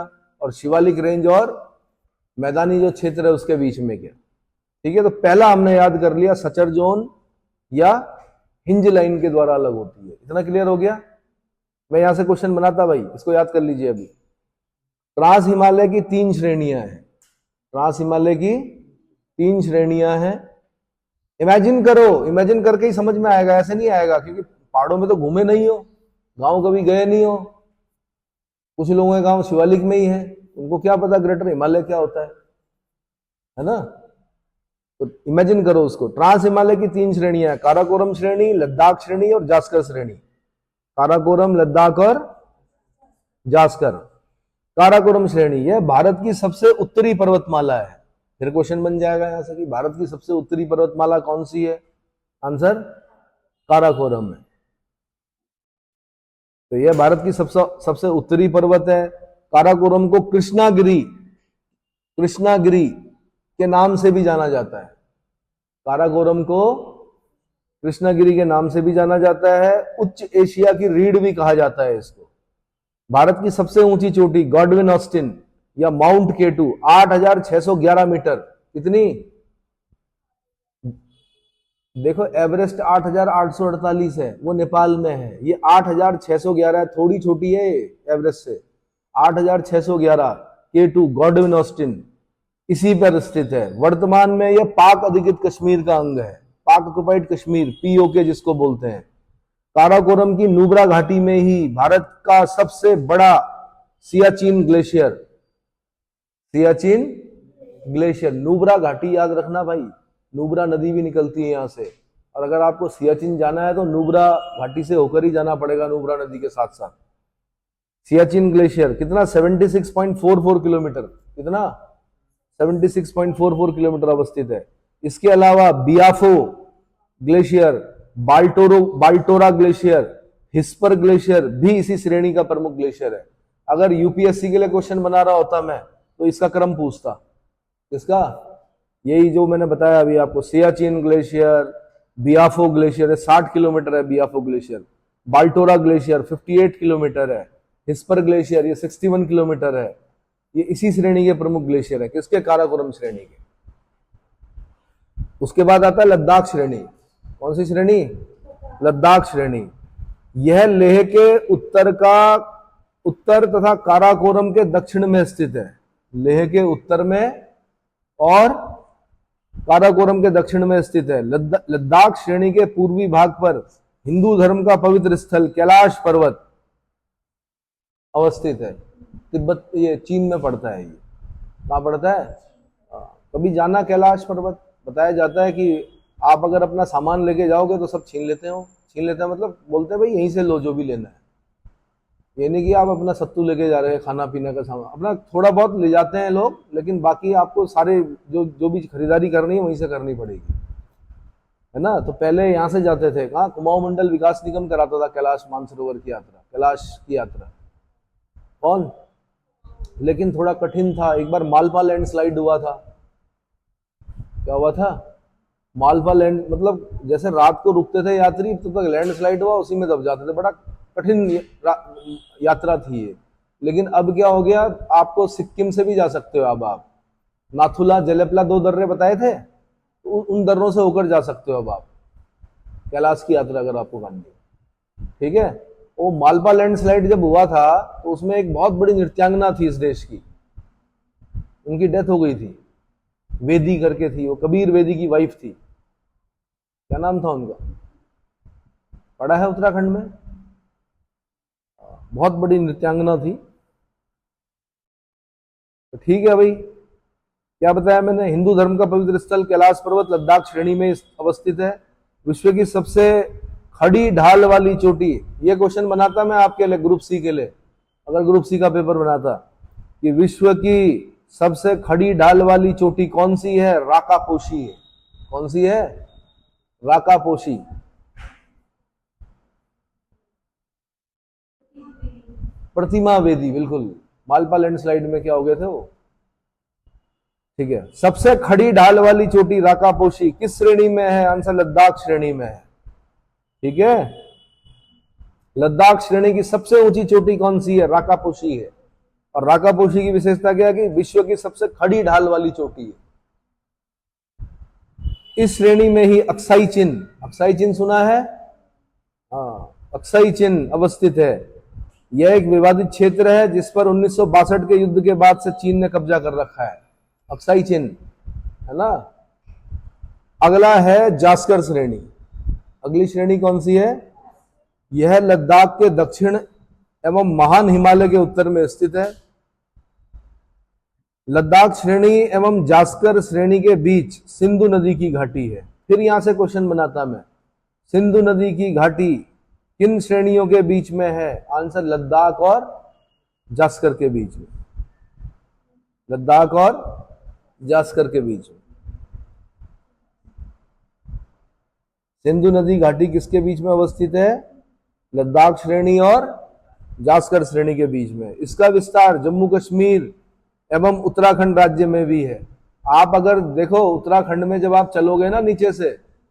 और शिवालिक रेंज और मैदानी जो क्षेत्र है उसके बीच में क्या। ठीक है, तो पहला हमने याद कर लिया, सचर जोन या हिंज लाइन के द्वारा अलग होती है। इतना क्लियर हो गया। मैं यहां से क्वेश्चन बनाता भाई, इसको याद कर लीजिए। अभी ट्रांस हिमालय की 3 श्रेणियां हैं, ट्रांस हिमालय की 3 श्रेणियां हैं। इमेजिन करो, इमेजिन करके ही समझ में आएगा, ऐसे नहीं आएगा, क्योंकि पहाड़ों में तो घूमे नहीं हो, गांव कभी गए नहीं हो। कुछ लोगों के गांव शिवालिक में ही है, उनको क्या पता ग्रेटर हिमालय क्या होता है ना। तो इमेजिन करो उसको। ट्रांस हिमालय की 3 श्रेणियां हैं, काराकोरम श्रेणी, लद्दाख श्रेणी और जास्कर श्रेणी। काराकोरम, लद्दाख और जास्कर। काराकोरम श्रेणी यह भारत की सबसे उत्तरी पर्वतमाला है। फिर क्वेश्चन बन जाएगा यहां से कि भारत की सबसे उत्तरी पर्वतमाला कौन सी है। आंसर काराकोरम है। तो यह भारत की सबसे उत्तरी पर्वत है। काराकोरम को कृष्णागिरी, कृष्णागिरी के नाम से भी जाना जाता है। काराकोरम को कृष्णागिरी के नाम से भी जाना जाता है। उच्च एशिया की रीढ़ भी कहा जाता है इसको। भारत की सबसे ऊंची चोटी गॉडविन ऑस्टिन या माउंट केटू 8611 मीटर। कितनी? देखो एवरेस्ट 8848 है, वो नेपाल में है। ये 8611 है, थोड़ी छोटी है एवरेस्ट से। 8611 केटू गॉडविन ऑस्टिन इसी पर स्थित है। वर्तमान में यह पाक अधिकृत कश्मीर का अंग है, पाक ऑक्युपाइड कश्मीर, पीओके जिसको बोलते हैं। काराकोरम की नुब्रा घाटी में ही भारत का सबसे बड़ा सियाचिन ग्लेशियर, सियाचिन ग्लेशियर, नुब्रा घाटी याद रखना भाई, नुब्रा नदी भी निकलती है यहां से। और अगर आपको सियाचिन जाना है तो नुब्रा घाटी से होकर ही जाना पड़ेगा, नुब्रा नदी के साथ साथ। सियाचिन ग्लेशियर कितना? 76.44 किलोमीटर। कितना? 76.44 किलोमीटर अवस्थित है। इसके अलावा बियाफो ग्लेशियर, बाल्टोरा ग्लेशियर, हिस्पर ग्लेशियर भी इसी श्रेणी का प्रमुख ग्लेशियर है। अगर यूपीएससी के लिए क्वेश्चन बना रहा होता मैं तो इसका क्रम पूछता। किसका? यही जो मैंने बताया अभी आपको, सियाचिन ग्लेशियर, बियाफो ग्लेशियर 60 किलोमीटर है बियाफो ग्लेशियर। बाल्टोरा ग्लेशियर 58 किलोमीटर है। हिस्पर ग्लेशियर ये 61 किलोमीटर है। ये इसी श्रेणी के प्रमुख ग्लेशियर है। किसके? काराकोरम श्रेणी के। उसके बाद आता है लद्दाख श्रेणी। कौन सी श्रेणी? लद्दाख श्रेणी। यह लेह के उत्तर तथा काराकोरम के दक्षिण में स्थित है। लेह के उत्तर में और काराकोरम के दक्षिण में स्थित है। लद्दाख श्रेणी के पूर्वी भाग पर हिंदू धर्म का पवित्र स्थल कैलाश पर्वत अवस्थित है। तिब्बत, ये चीन में पड़ता है। ये कहाँ पड़ता है? कभी जाना कैलाश पर्वत? बताया जाता है कि आप अगर अपना सामान लेके जाओगे तो सब छीन लेते हो। छीन लेते हैं मतलब बोलते हैं भाई यहीं से लो जो भी लेना है। ये नहीं कि आप अपना सत्तू लेके जा रहे हैं, खाना पीने का सामान अपना थोड़ा बहुत ले जाते हैं लोग, लेकिन बाकी आपको सारे जो भी खरीदारी करनी है वहीं से करनी पड़ेगी, है ना। तो पहले यहाँ से जाते थे, कहाँ? कुमाऊं मंडल विकास निगम कराता था कैलाश मानसरोवर की यात्रा, कैलाश की यात्रा। कौन? लेकिन थोड़ा कठिन था। एक बार मालपा लैंडस्लाइड हुआ था। क्या हुआ था? मालपा लैंड, मतलब जैसे रात को रुकते थे यात्री तो तक लैंडस्लाइड हुआ, उसी में दब जाते थे। बड़ा कठिन यात्रा थी ये। लेकिन अब क्या हो गया, आपको सिक्किम से भी जा सकते हो। अब आप नाथुला, जलेपला 2 दर्रे बताए थे, उन दर्रों से होकर जा सकते हो अब आप कैलाश की यात्रा अगर आपको करनी है। ठीक है। वो मालपा लैंडस्लाइड जब हुआ था तो उसमें एक बहुत बड़ी नृत्यांगना थी इस देश की, उनकी डेथ हो गई थी। वेदी करके थी, वो कबीर वेदी की वाइफ थी। क्या नाम था उनका? पढ़ा है उत्तराखंड में, बहुत बड़ी नृत्यांगना थी। तो ठीक है भाई, क्या बताया मैंने? हिंदू धर्म का पवित्र स्थल कैलाश पर्वत लद्दाख श्रेणी में अवस्थित है। विश्व की सबसे खड़ी ढाल वाली चोटी, ये क्वेश्चन बनाता मैं आपके लिए ग्रुप सी के लिए, अगर ग्रुप सी का पेपर बनाता, कि विश्व की सबसे खड़ी ढाल वाली चोटी कौन सी है? राकापोशी है। कौन सी है? राकापोशी। प्रतिमा वेदी, बिल्कुल। मालपा लैंडस्लाइड में क्या हो गए थे वो। ठीक है। सबसे खड़ी ढाल वाली चोटी राकापोशी किस श्रेणी में है? आंसर लद्दाख श्रेणी में है। ठीक है। लद्दाख श्रेणी की सबसे ऊंची चोटी कौन सी है? राकापोशी है। और राकापोशी की विशेषता क्या है कि विश्व की सबसे खड़ी ढाल वाली चोटी है। इस श्रेणी में ही अक्साई चिन्ह सुना है? हाँ, अक्साई चिन्ह अवस्थित है। यह एक विवादित क्षेत्र है जिस पर 1962 के युद्ध के बाद से चीन ने कब्जा कर रखा है। अक्साई चिन्ह है ना। अगला है जास्कर श्रेणी। अगली श्रेणी कौन सी है? यह लद्दाख के दक्षिण एवं महान हिमालय के उत्तर में स्थित है। लद्दाख श्रेणी एवं जास्कर श्रेणी के बीच सिंधु नदी की घाटी है। फिर यहां से क्वेश्चन बनाता मैं, सिंधु नदी की घाटी किन श्रेणियों के बीच में है? आंसर लद्दाख और जास्कर के बीच में। लद्दाख और जास्कर के बीच में सिंधु नदी घाटी किसके बीच में अवस्थित है? लद्दाख श्रेणी और जास्कर श्रेणी के बीच में। इसका विस्तार जम्मू कश्मीर एवं उत्तराखंड राज्य में भी है। आप अगर देखो उत्तराखंड में जब आप चलोगे ना नीचे से,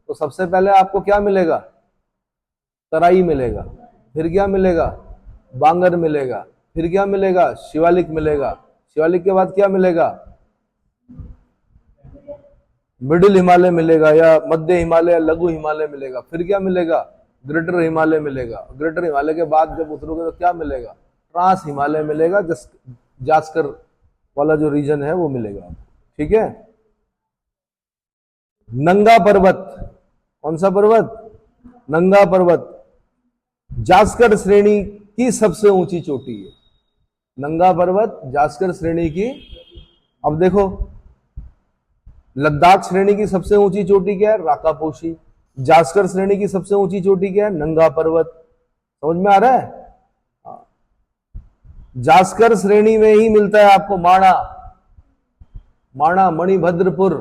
तो सबसे पहले आपको क्या मिलेगा? तराई मिलेगा। फिर क्या मिलेगा? बांगर मिलेगा। फिर क्या मिलेगा? शिवालिक मिलेगा। शिवालिक के बाद क्या मिलेगा? मिडिल हिमालय मिलेगा या मध्य हिमालय या लघु हिमालय मिलेगा। फिर क्या मिलेगा? ग्रेटर हिमालय मिलेगा। ग्रेटर हिमालय के बाद जब उतरोगे तो क्या मिलेगा? ट्रांस हिमालय मिलेगा। जास्कर वाला जो रीजन है वो मिलेगा। ठीक है। नंगा पर्वत, कौन सा पर्वत? नंगा पर्वत जास्कर श्रेणी की सबसे ऊंची चोटी है। नंगा पर्वत जास्कर श्रेणी की। अब देखो लद्दाख श्रेणी की सबसे ऊंची चोटी क्या है? राकापोशी। जास्कर श्रेणी की सबसे ऊंची चोटी क्या है? नंगा पर्वत। समझ में आ रहा है? जास्कर श्रेणी में ही मिलता है आपको माणा। माणा मणिभद्रपुर,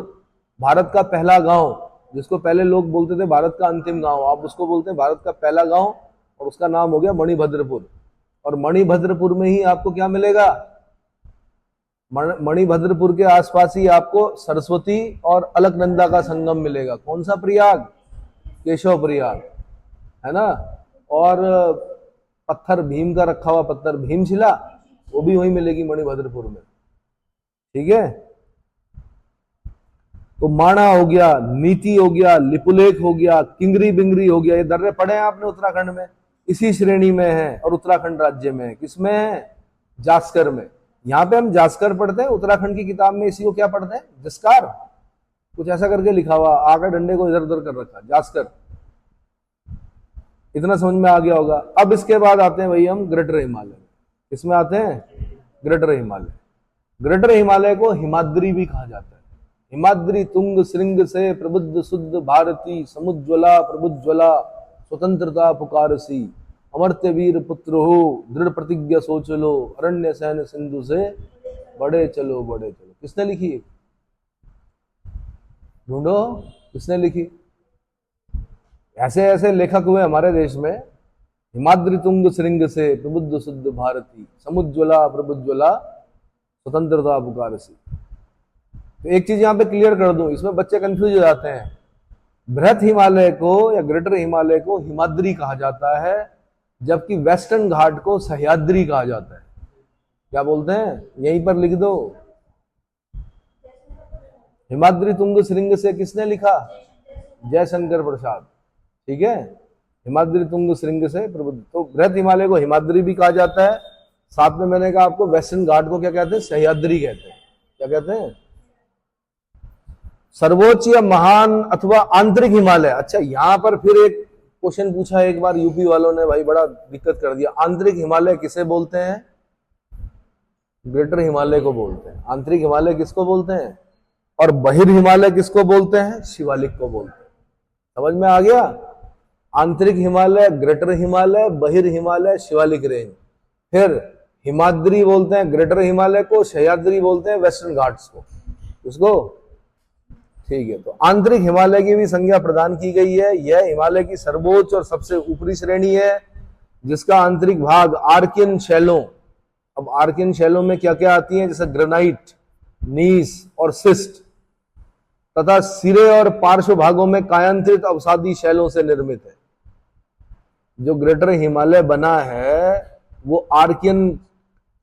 भारत का पहला गांव, जिसको पहले लोग बोलते थे भारत का अंतिम गांव, आप उसको बोलते हैं भारत का पहला गांव, और उसका नाम हो गया मणिभद्रपुर। और मणिभद्रपुर में ही आपको क्या मिलेगा? मणिभद्रपुर के आसपास ही आपको सरस्वती और अलकनंदा का संगम मिलेगा। कौन सा प्रयाग? केशव प्रयाग, है ना। और पत्थर भीम का रखा हुआ पत्थर भीमशिला, वो भी वहीं मिलेगी मणिभद्रपुर में। ठीक है। तो माणा हो गया, नीति हो गया, लिपुलेख हो गया, किंगरी बिंगरी हो गया, ये दर्रे पढ़े हैं आपने उत्तराखंड में, इसी श्रेणी में है और उत्तराखंड राज्य में है। किसमें है? जास्कर में। यहां पे हम जास्कर पढ़ते हैं, उत्तराखंड की किताब में इसी को क्या पढ़ते हैं? जस्कार, कुछ ऐसा करके लिखा हुआ, आगे डंडे को इधर उधर कर रखा, जास्कर। इतना समझ में आ गया होगा। अब इसके बाद आते हैं भाई हम ग्रेटर हिमालय। इसमें आते हैं ग्रेटर हिमालय। ग्रेटर हिमालय को हिमाद्री भी कहा जाता है। हिमाद्री तुंग श्रृंग से प्रबुद्ध शुद्ध भारती, समुज्ज्वला प्रबुज्ज्वला स्वतंत्रता पुकारसी, अमर्त्य वीर पुत्र हो, दृढ़ प्रतिज्ञा सोच लो, अरण्य सहन सिंधु से बड़े चलो बड़े चलो। किसने लिखी? ढूंढो किसने लिखी। ऐसे ऐसे लेखक हुए हमारे देश में। हिमाद्री तुंग श्रृंग से प्रबुद्ध शुद्ध भारती, समुज्ज्वला प्रबुज्ज्वला स्वतंत्रता पुकारसी। तो एक चीज यहां पे क्लियर कर दूं, इसमें बच्चे कंफ्यूज हो जाते हैं। बृहत हिमालय को या ग्रेटर हिमालय को हिमाद्री कहा जाता है, जबकि वेस्टर्न घाट को सह्याद्री कहा जाता है। क्या बोलते हैं? यहीं पर लिख दो। हिमाद्री तुंग श्रृंग से किसने लिखा? जयशंकर प्रसाद। ठीक है। हिमाद्री तुंग श्रृंग से प्रबुद्ध। तो बृहत हिमालय को हिमाद्री भी कहा जाता है। साथ में मैंने कहा आपको वेस्टर्न घाट को क्या कहते हैं? सह्याद्री कहते हैं। क्या कहते हैं? सर्वोच्च या महान अथवा आंतरिक हिमालय। अच्छा, यहां पर फिर एक क्वेश्चन पूछा एक बार यूपी वालों ने, भाई बड़ा दिक्कत कर दिया। आंतरिक हिमालय किसे बोलते हैं? ग्रेटर हिमालय को बोलते हैं। आंतरिक हिमालय किसको बोलते हैं? और बहिर हिमालय किसको बोलते हैं? शिवालिक को बोलते हैं। समझ में आ गया? आंतरिक हिमालय, ग्रेटर हिमालय, बहिर हिमालय, शिवालिक रेंज। फिर हिमाद्री बोलते हैं ग्रेटर हिमालय को, सह्याद्री बोलते हैं वेस्टर्न घाट्स को। उसको ठीक है। तो आंतरिक हिमालय की भी संज्ञा प्रदान की गई है। यह हिमालय की सर्वोच्च और सबसे ऊपरी श्रेणी है, जिसका आंतरिक भाग आर्कियन शैलों। अब आर्कियन शैलों में क्या क्या आती है? जैसे ग्रेनाइट, नीस और सिस्ट, तथा सिरे और पार्श्व भागों में कायांतरित अवसादी शैलों से निर्मित है। जो ग्रेटर हिमालय बना है वो आर्कियन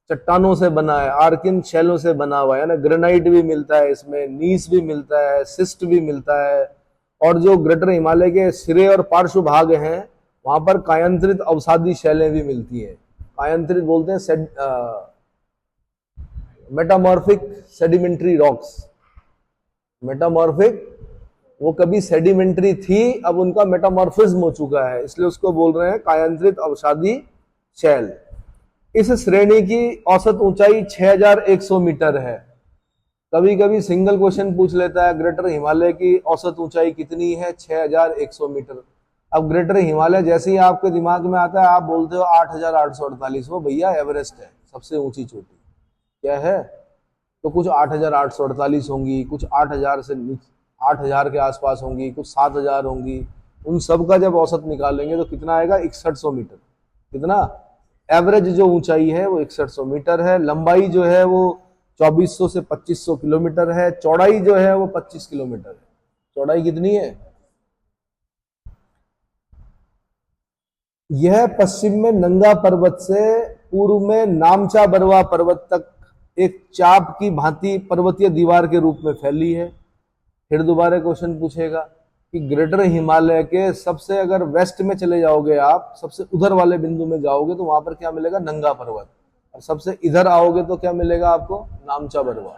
चट्टानों से बना है, आर्किन शैलों से बना हुआ है ना, ग्रेनाइट भी मिलता है इसमें, नीस भी मिलता है, सिस्ट भी मिलता है। और जो ग्रेटर हिमालय के सिरे और पार्श्व भाग हैं वहां पर कायांतरित अवसादी शैलें भी मिलती हैं। कायांतरित बोलते हैं मेटामॉर्फिक सेडिमेंट्री रॉक्स। मेटामॉर्फिक, वो कभी सेडिमेंट्री थी, अब उनका मेटामॉर्फिज्म हो चुका है, इसलिए उसको बोल रहे हैं कायांतरित अवसादी शैल। इस श्रेणी की औसत ऊंचाई 6100 मीटर है। कभी कभी सिंगल क्वेश्चन पूछ लेता है ग्रेटर हिमालय की औसत ऊंचाई कितनी है, 6100 मीटर। अब ग्रेटर हिमालय जैसे ही आपके दिमाग में आता है आप बोलते हो 8848। वो भैया एवरेस्ट है, सबसे ऊंची चोटी क्या है, तो कुछ 8848 होंगी, कुछ 8000 से 8000 के आसपास होंगी, कुछ 7000 होंगी। उन सब का जब औसत निकालेंगे तो कितना आएगा, 6100 मीटर। कितना एवरेज जो ऊंचाई है वो 6100 मीटर है। लंबाई जो है वो 2400 से 2500 किलोमीटर है। चौड़ाई जो है वो 25 किलोमीटर है। चौड़ाई कितनी है? यह पश्चिम में नंगा पर्वत से पूर्व में नामचा बरवा पर्वत तक एक चाप की भांति पर्वतीय दीवार के रूप में फैली है। फिर दोबारा क्वेश्चन पूछेगा कि ग्रेटर हिमालय के सबसे, अगर वेस्ट में चले जाओगे आप, सबसे उधर वाले बिंदु में जाओगे तो वहां पर क्या मिलेगा, नंगा पर्वत। और सबसे इधर आओगे तो क्या मिलेगा आपको, नामचा बरवा।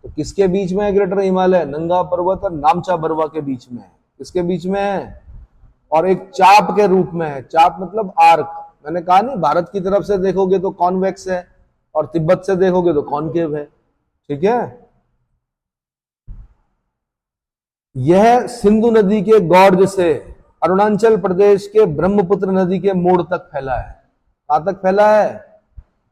तो किसके बीच में है ग्रेटर हिमालय? नंगा पर्वत और नामचा बरवा के बीच में है। किसके बीच में है? और एक चाप के रूप में है। चाप मतलब आर्क। मैंने कहा नहीं, भारत की तरफ से देखोगे तो कॉन्वेक्स है और तिब्बत से देखोगे तो कॉनकेव है। ठीक है। यह सिंधु नदी के गॉर्ज से अरुणाचल प्रदेश के ब्रह्मपुत्र नदी के मोड़ तक फैला है। कहां तक फैला है?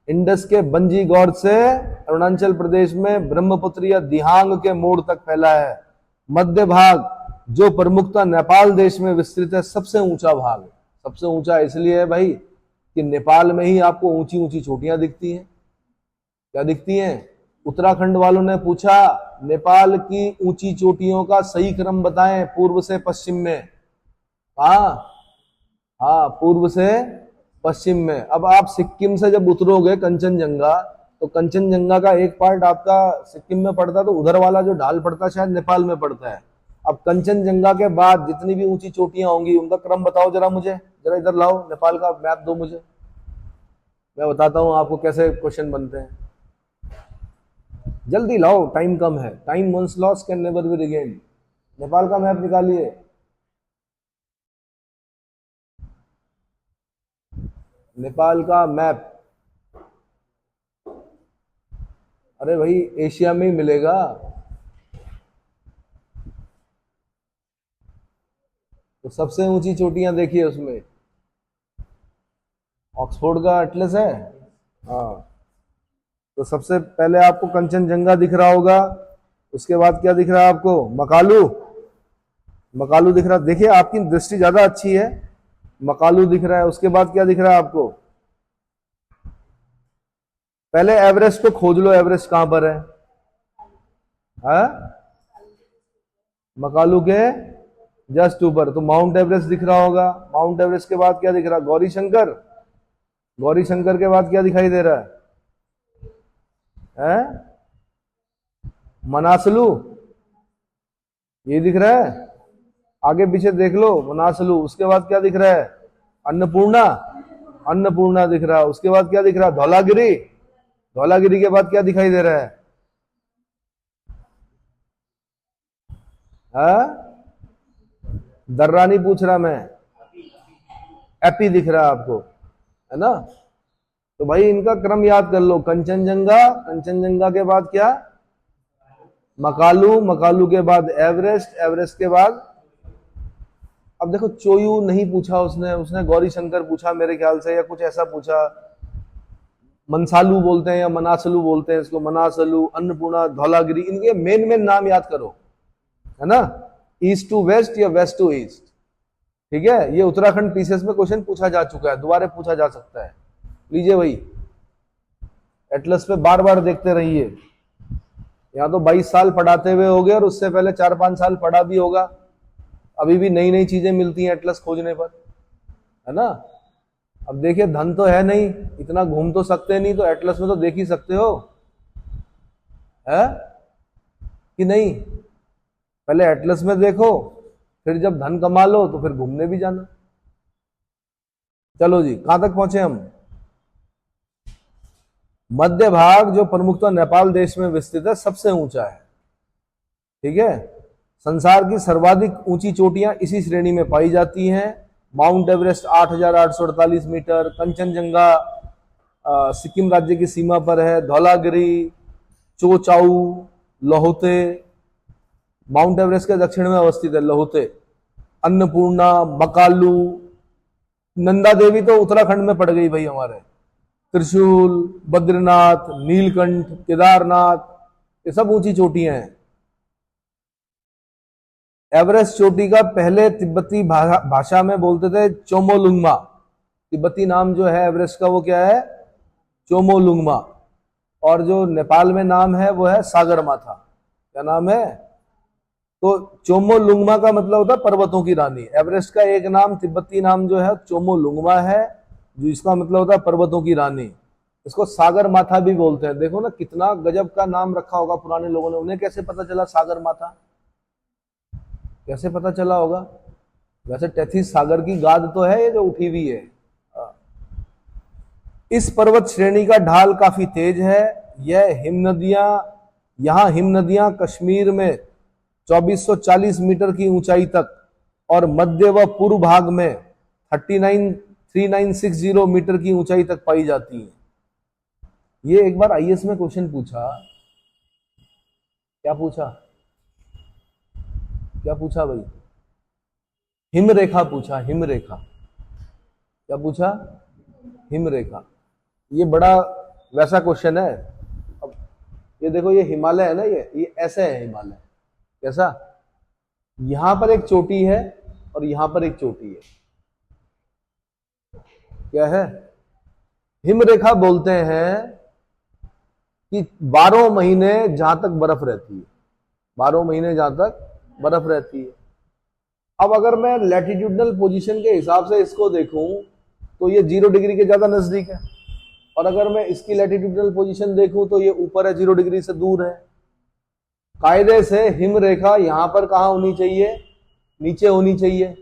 इंडस के बंजी गॉर्ज से अरुणाचल प्रदेश में ब्रह्मपुत्र या दिहांग के मोड़ तक फैला है। मध्य भाग जो प्रमुखता नेपाल देश में विस्तृत है, सबसे ऊंचा भाग। सबसे ऊंचा इसलिए है भाई कि नेपाल में ही आपको ऊंची ऊंची चोटियां दिखती हैं। क्या दिखती हैं? उत्तराखंड वालों ने पूछा नेपाल की ऊंची चोटियों का सही क्रम बताएं, पूर्व से पश्चिम में। हाँ, पूर्व से पश्चिम में। अब आप सिक्किम से जब उतरोगे कंचनजंगा, तो कंचनजंगा का एक पार्ट आपका सिक्किम में पड़ता है, तो उधर वाला जो ढाल पड़ता है शायद नेपाल में पड़ता है। अब कंचनजंगा के बाद जितनी भी ऊंची चोटियां होंगी उनका क्रम बताओ जरा मुझे, जरा इधर लाओ, नेपाल का मैप दो मुझे, मैं बताता हूं आपको कैसे क्वेश्चन बनते हैं। जल्दी लाओ, टाइम कम है। Time once lost can never be regained. Nepal का मैप निकालिए। नेपाल का मैप, अरे भाई एशिया में ही मिलेगा। तो सबसे ऊंची चोटियां देखिए उसमें। ऑक्सफोर्ड का एटलस है। हाँ, तो सबसे पहले आपको कंचनजंगा दिख रहा होगा, उसके बाद क्या दिख रहा है आपको? मकालू। मकालू दिख रहा, देखिए आपकी दृष्टि ज्यादा अच्छी है। मकालू दिख रहा है, उसके बाद क्या दिख रहा है आपको? पहले एवरेस्ट को खोज लो, एवरेस्ट कहां पर है? मकालू के जस्ट ऊपर, तो माउंट एवरेस्ट दिख रहा होगा। माउंट एवरेस्ट के बाद क्या दिख रहा? गौरी शंकर। गौरी शंकर के बाद क्या दिखाई दे रहा है? मनासलू, ये दिख रहा है। आगे पीछे देख लो, मनासलू। उसके बाद क्या दिख रहा है? अन्नपूर्णा। अन्नपूर्णा दिख रहा है। उसके बाद क्या दिख रहा है? धौलागिरी। धौलागिरी के बाद क्या दिखाई दे रहा है? दर्रा नहीं पूछ रहा मैं, एपी दिख रहा है आपको, है ना? तो भाई इनका क्रम याद कर लो। कंचनजंगा, कंचनजंगा के बाद क्या? मकालू, मकालू के बाद एवरेस्ट, एवरेस्ट के बाद, अब देखो चोयू नहीं पूछा उसने, उसने गौरी शंकर पूछा मेरे ख्याल से, या कुछ ऐसा पूछा। मनसालू बोलते हैं या मनासलू बोलते हैं इसको, मनासलू, अन्नपूर्णा, धौलागिरी। इनके मेन मेन नाम याद करो, है ना? ईस्ट टू वेस्ट या वेस्ट टू ईस्ट। ठीक है, ये उत्तराखंड पीसीएस में क्वेश्चन पूछा जा चुका है, दोबारा पूछा जा सकता है। लीजिए भाई, एटलस पे बार बार देखते रहिए। यहाँ तो 22 साल पढ़ाते हुए हो गए और उससे पहले 4-5 साल पढ़ा भी होगा। अभी भी नई नई चीजें मिलती हैं एटलस खोजने पर, है ना? अब देखिए धन तो है नहीं, इतना घूम तो सकते नहीं, तो एटलस में तो देख ही सकते हो, है कि नहीं? पहले एटलस में देखो, फिर जब धन कमा लो तो फिर घूमने भी जाना। चलो जी, कहां तक पहुंचे हम? मध्य भाग जो प्रमुखतः नेपाल देश में विस्तृत है, सबसे ऊंचा है। ठीक है, संसार की सर्वाधिक ऊंची चोटियां इसी श्रेणी में पाई जाती हैं। Mount Everest 8,848 metre, Kanchenjunga Sikkim राज्य की सीमा पर है, धौलागिरी, चोचाऊ, लोहोते, माउंट एवरेस्ट के दक्षिण में अवस्थित है लोहोते, अन्नपूर्णा, मकालू, नंदा देवी तो उत्तराखंड में पड़ गई भाई हमारे, त्रिशूल, बद्रीनाथ, नीलकंठ, केदारनाथ, ये सब ऊंची चोटियां हैं। एवरेस्ट चोटी का पहले तिब्बती भाषा में बोलते थे चोमोलुंगमा। तिब्बती नाम जो है एवरेस्ट का वो क्या है? चोमोलुंगमा। और जो नेपाल में नाम है वो है सागरमाथा। क्या नाम है? तो चोमोलुंगमा का मतलब होता है पर्वतों की रानी। एवरेस्ट का एक नाम तिब्बती नाम जो है चोमोलुंगमा है, जो इसका मतलब होता है पर्वतों की रानी। इसको सागर माथा भी बोलते हैं। देखो ना कितना गजब का नाम रखा होगा पुराने लोगों ने। उन्हें कैसे पता चला सागर माथा? कैसे पता चला होगा? वैसे टेथिस सागर की गाद तो है ये जो उठी हुई है। इस पर्वत श्रेणी का ढाल काफी तेज है। यह यहाँ हिम नदियां कश्मीर में 2440 मीटर की ऊंचाई तक और मध्य व पूर्व भाग में 3960 मीटर की ऊंचाई तक पाई जाती है। ये एक बार आईएएस में क्वेश्चन पूछा। क्या पूछा? क्या पूछा भाई? हिम रेखा पूछा। हिम रेखा क्या पूछा? हिम रेखा। ये बड़ा वैसा क्वेश्चन है। अब ये देखो, ये हिमालय है ना, ये ऐसे है हिमालय। कैसा? यहां पर एक चोटी है और यहां पर एक चोटी है। क्या है? हिम रेखा बोलते हैं कि 12 महीने जहां तक बर्फ रहती है, 12 महीने जहां तक बर्फ रहती है। अब अगर मैं लैटिट्यूडनल पोजीशन के हिसाब से इसको देखूं तो ये 0 डिग्री के ज्यादा नजदीक है, और अगर मैं इसकी लैटिट्यूडनल पोजीशन देखूं तो ये ऊपर है, 0 डिग्री से दूर है। कायदे से हिम रेखा यहां पर कहां होनी चाहिए? नीचे होनी चाहिए,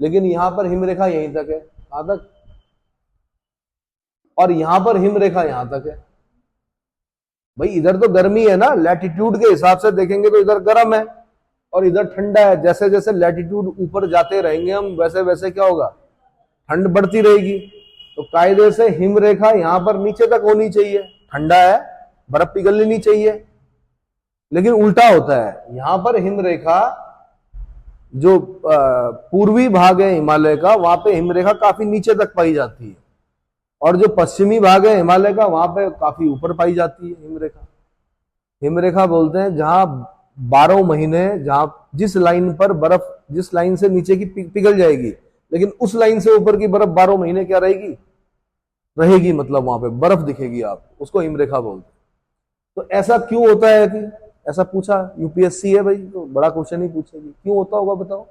लेकिन यहां पर हिम रेखा यहीं तक है। कहां तक? और यहां पर हिम रेखा यहां तक है। भाई इधर तो गर्मी है ना, लैटिट्यूड के हिसाब से देखेंगे तो इधर गर्म है और इधर ठंडा है। जैसे जैसे लैटिट्यूड ऊपर जाते रहेंगे हम, वैसे वैसे क्या होगा? ठंड बढ़ती रहेगी। तो कायदे से हिम रेखा यहां पर नीचे तक होनी चाहिए। ठंडा है, बर्फ पिघलनी नहीं चाहिए, लेकिन उल्टा होता है। यहां पर हिम रेखा जो पूर्वी भाग है हिमालय का, वहां पे हिम रेखा काफी नीचे तक पाई जाती है, और जो पश्चिमी भाग है हिमालय का, वहां पे काफी ऊपर पाई जाती है हिम रेखा। हिम रेखा बोलते हैं जहां 12 महीने, जहां जिस लाइन पर बर्फ, जिस लाइन से नीचे की पिघल जाएगी, लेकिन उस लाइन से ऊपर की बर्फ 12 महीने क्या रहेगी? रहेगी, मतलब वहां पे बर्फ दिखेगी आपको, उसको हिम रेखा बोलते हैं। तो ऐसा क्यों होता है? कि ऐसा पूछा, यूपीएससी है भाई तो बड़ा क्वेश्चन ही पूछेगी। क्यों होता होगा बताओ?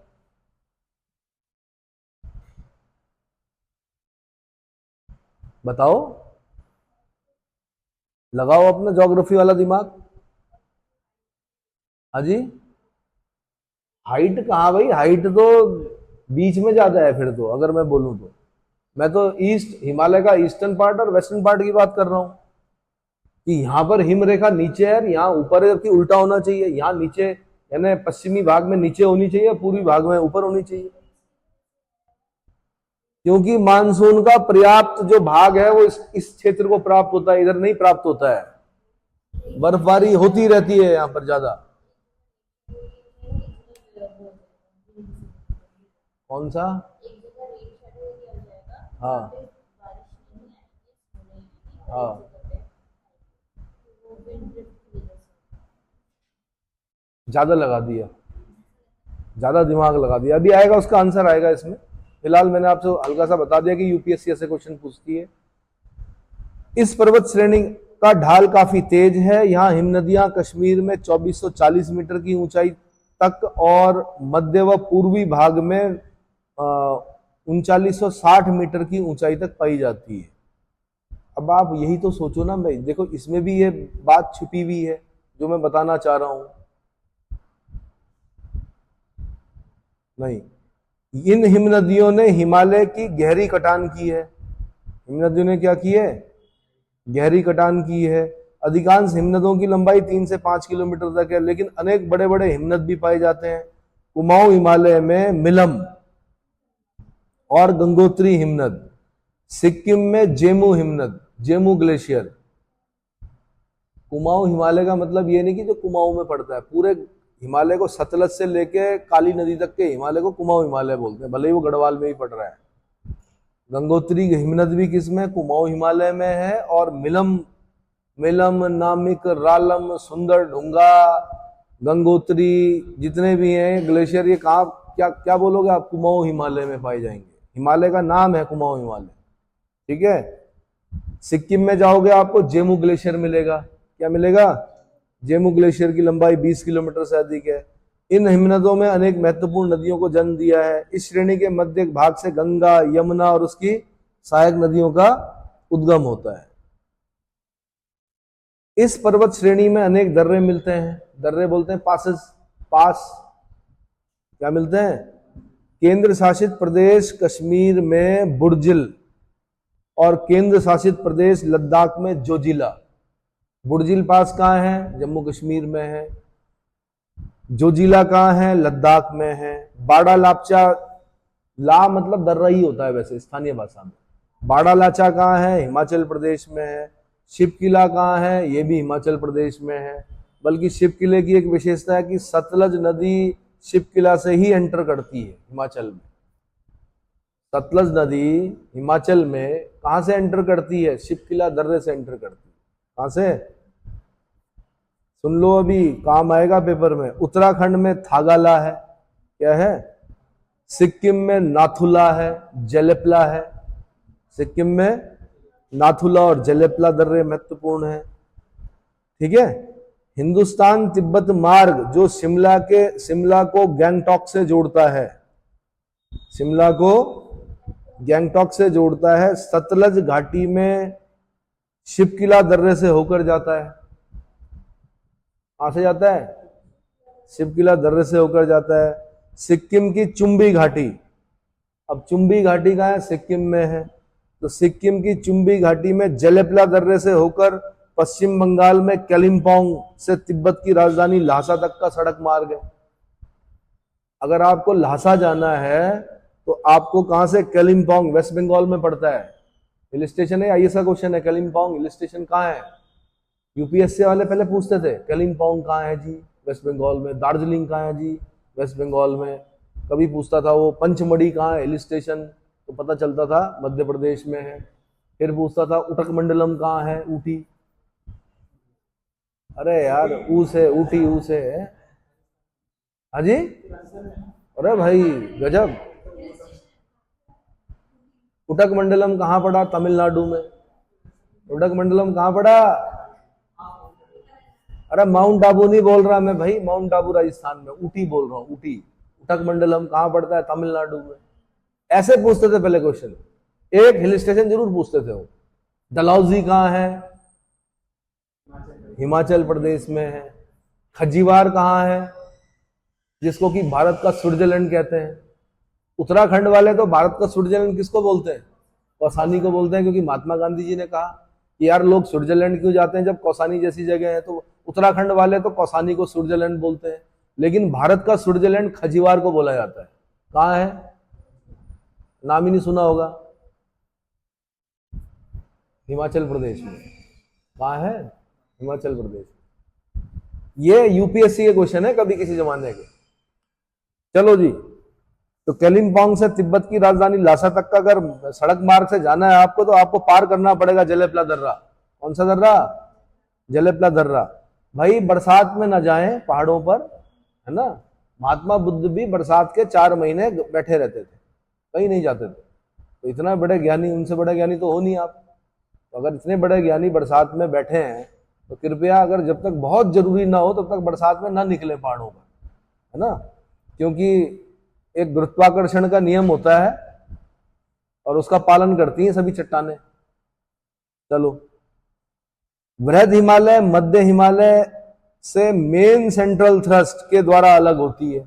बताओ, लगाओ अपना ज्योग्राफी वाला दिमाग। हाँ जी, हाइट कहाँ भाई? हाइट तो बीच में ज्यादा है फिर तो, अगर मैं बोलूं तो। मैं तो ईस्ट, हिमालय का ईस्टर्न पार्ट और वेस्टर्न पार्ट की बात कर रहा हूं, कि यहां पर हिम रेखा नीचे है, यहां ऊपर है, जबकि उल्टा होना चाहिए। यहां नीचे यानी पश्चिमी भाग में नीचे होनी चाहिए, पूर्वी भाग में ऊपर होनी चाहिए, क्योंकि मानसून का पर्याप्त जो भाग है वो इस क्षेत्र को प्राप्त होता है, इधर नहीं प्राप्त होता है। बर्फबारी होती रहती है यहां पर ज्यादा। कौन सा? हाँ हाँ, ज्यादा लगा दिया, ज्यादा दिमाग लगा दिया। अभी आएगा, उसका आंसर आएगा इसमें। फिलहाल मैंने आपसे हल्का सा बता दिया कि यूपीएससी ऐसे क्वेश्चन पूछती है। इस पर्वत श्रेणी का ढाल काफी तेज है। यहाँ हिम नदियां कश्मीर में 2440 मीटर की ऊंचाई तक और मध्य व पूर्वी भाग में 3960 मीटर की ऊंचाई तक पाई जाती है। अब आप यही तो सोचो ना भाई, देखो इसमें भी ये बात छुपी हुई है जो मैं बताना चाह रहा हूं। नहीं, इन हिमनदियों ने हिमालय की गहरी कटान की है। हिमनदियों ने क्या की है? गहरी कटान की है। अधिकांश हिमनदों की लंबाई 3 से 5 किलोमीटर तक है, लेकिन अनेक बड़े बड़े हिमनद भी पाए जाते हैं। कुमाऊं हिमालय में मिलम और गंगोत्री हिमनद, सिक्किम में जेमू हिमनद, जेमू ग्लेशियर। कुमाऊं हिमालय का मतलब ये नहीं कि जो कुमाऊं में पड़ता है, पूरे हिमालय को सतलज से लेके काली नदी तक के हिमालय को कुमाऊं हिमालय बोलते हैं, भले ही वो गढ़वाल में ही पड़ रहा है। गंगोत्री हिमनद भी किसमें? कुमाऊं हिमालय में है। और मिलम, नामिक, रालम, सुंदर ढूंगा, गंगोत्री जितने भी हैं ग्लेशियर, ये कहाँ, क्या क्या बोलोगे आप? कुमाऊं हिमालय में पाए जाएंगे। हिमालय का नाम है कुमाऊं हिमालय, ठीक है। सिक्किम में जाओगे आपको जेमू ग्लेशियर मिलेगा। क्या मिलेगा? जेमू ग्लेशियर की लंबाई 20 किलोमीटर से अधिक है। इन हिमनदों में अनेक महत्वपूर्ण नदियों को जन्म दिया है। इस श्रेणी के मध्य भाग से गंगा, यमुना और उसकी सहायक नदियों का उद्गम होता है। इस पर्वत श्रेणी में अनेक दर्रे मिलते हैं। दर्रे बोलते हैं पासेस, पास। क्या मिलते हैं? केंद्र शासित प्रदेश कश्मीर में बुर्जिल और केंद्र शासित प्रदेश लद्दाख में जोजिला। बुर्जिल पास कहाँ है? जम्मू कश्मीर में है। जोजिला कहाँ है? लद्दाख में है। बाड़ा लापचा, ला मतलब दर्रा ही होता है वैसे स्थानीय भाषा में। बाड़ा लाचा कहाँ है? हिमाचल प्रदेश में है। शिव किला कहाँ है? ये भी हिमाचल प्रदेश में है। बल्कि शिव किले की एक विशेषता है कि सतलज नदी शिव किला से ही एंटर करती है हिमाचल में। सतलज नदी हिमाचल में कहां से एंटर करती है? शिव किला दर्रे से एंटर करती है। कहां से? सुन लो, अभी काम आएगा पेपर में। उत्तराखंड में थागाला है। क्या है? सिक्किम में नाथुला है, जेलेपला है। सिक्किम में नाथुला और जेलेपला दर्रे महत्वपूर्ण है, ठीक है। हिंदुस्तान तिब्बत मार्ग जो शिमला को गैंगटॉक से जोड़ता है, शिमला को गैंगटॉक से जोड़ता है, सतलज घाटी में शिवकिला दर्रे से होकर जाता है। कहां से जाता है? शिवकिला दर्रे से होकर जाता है। सिक्किम की चुंबी घाटी, अब चुंबी घाटी कहां है? सिक्किम में है। तो सिक्किम की चुंबी घाटी में जेलेपला दर्रे से होकर पश्चिम बंगाल में कालिम्पोंग से तिब्बत की राजधानी ल्हासा तक का सड़क मार्ग है। अगर आपको ल्हासा जाना है तो आपको कहां से? कालिम्पोंग, वेस्ट बंगाल में पड़ता है। हिल स्टेशन है, आईएएस का क्वेश्चन है। कालिम्पोंग हिल स्टेशन कहां है? यूपीएससी वाले पहले पूछते थे कालिम्पोंग कहां है जी? वेस्ट बंगाल में। दार्जिलिंग कहां है जी? वेस्ट बंगाल में। कभी पूछता था वो पंचमढ़ी कहां है हिल स्टेशन, तो पता चलता था मध्य प्रदेश में है। फिर पूछता था उटक मंडलम कहां है? ऊटी। अरे यार ऊस है, ऊटी ऊस है। हाँ जी, अरे भाई गजब। उटक मंडलम कहां पड़ा? तमिलनाडु में। उटक मंडलम कहां पड़ा? अरे माउंट आबू नहीं बोल रहा मैं भाई, माउंट आबू राजस्थान में, ऊटी बोल रहा हूं, ऊटी। उटक मंडलम कहां पड़ता है? तमिलनाडु में। ऐसे पूछते थे पहले क्वेश्चन, एक हिल स्टेशन जरूर पूछते थे वो। डलहौजी कहां है? हिमाचल प्रदेश में है। खजीवार कहां है? जिसको कि भारत का स्विट्जरलैंड कहते हैं। उत्तराखंड वाले तो भारत का स्विट्जरलैंड किसको बोलते हैं? कौसानी को बोलते हैं, क्योंकि महात्मा गांधी जी ने कहा कि यार लोग स्विट्जरलैंड क्यों जाते हैं जब कौसानी जैसी जगह है। तो उत्तराखंड वाले तो कौसानी को स्विट्जरलैंड बोलते हैं, लेकिन भारत का स्विट्जरलैंड खजीवार को बोला जाता है। कहां है? नाम ही नहीं सुना होगा। हिमाचल प्रदेश में। कहां है? हिमाचल प्रदेश। ये यूपीएससी के क्वेश्चन है कभी किसी जमाने के। चलो जी, तो कालिम्पोंग से तिब्बत की राजधानी ल्हासा तक का अगर सड़क मार्ग से जाना है आपको, तो आपको पार करना पड़ेगा जेलेपला दर्रा। कौन सा दर्रा? जेलेपला दर्रा। भाई बरसात में ना जाएं पहाड़ों पर, है ना। महात्मा बुद्ध भी बरसात के 4 महीने बैठे रहते थे, कहीं नहीं जाते थे। तो इतना बड़े ज्ञानी, उनसे बड़े ज्ञानी तो हो नहीं आप। तो अगर इतने बड़े ज्ञानी बरसात में बैठे हैं तो कृपया, अगर जब तक बहुत जरूरी ना हो तब तक बरसात में ना निकले पहाड़ों पर, है ना। क्योंकि एक गुरुत्वाकर्षण का नियम होता है और उसका पालन करती हैं सभी चट्टानें। चलो, वृहद हिमालय मध्य हिमालय से मेन सेंट्रल थ्रस्ट के द्वारा अलग होती है।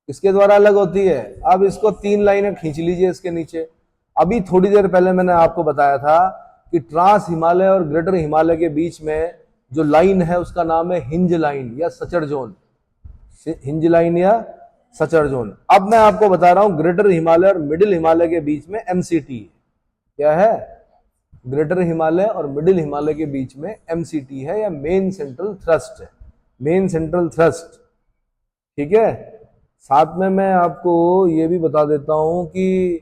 किसके द्वारा अलग होती है? अब इसको 3 लाइनें खींच लीजिए इसके नीचे। अभी थोड़ी देर पहले मैंने आपको बताया था कि ट्रांस हिमालय और ग्रेटर हिमालय के बीच में जो लाइन है उसका नाम है हिंज लाइन या सचर जोन। हिंज लाइन या सचर जोन। अब मैं आपको बता रहा हूं ग्रेटर हिमालय और मिडिल हिमालय के बीच में एमसीटी क्या है? ग्रेटर हिमालय और मिडिल हिमालय के बीच में एमसीटी है या मेन सेंट्रल थ्रस्ट है। मेन सेंट्रल थ्रस्ट, ठीक है। साथ में मैं आपको ये भी बता देता हूं कि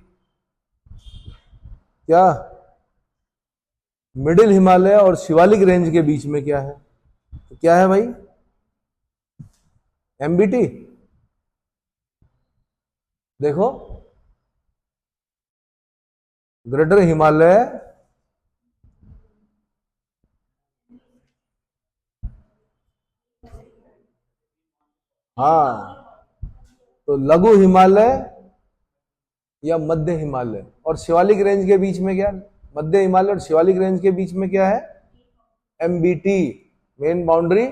क्या मिडिल हिमालय और शिवालिक रेंज के बीच में क्या है? तो क्या है भाई? एमबीटी। देखो, ग्रेटर हिमालय हाँ, तो लघु हिमालय या मध्य हिमालय और शिवालिक रेंज के बीच में क्या? मध्य हिमालय और शिवालिक रेंज के बीच में क्या है? MBT, main boundary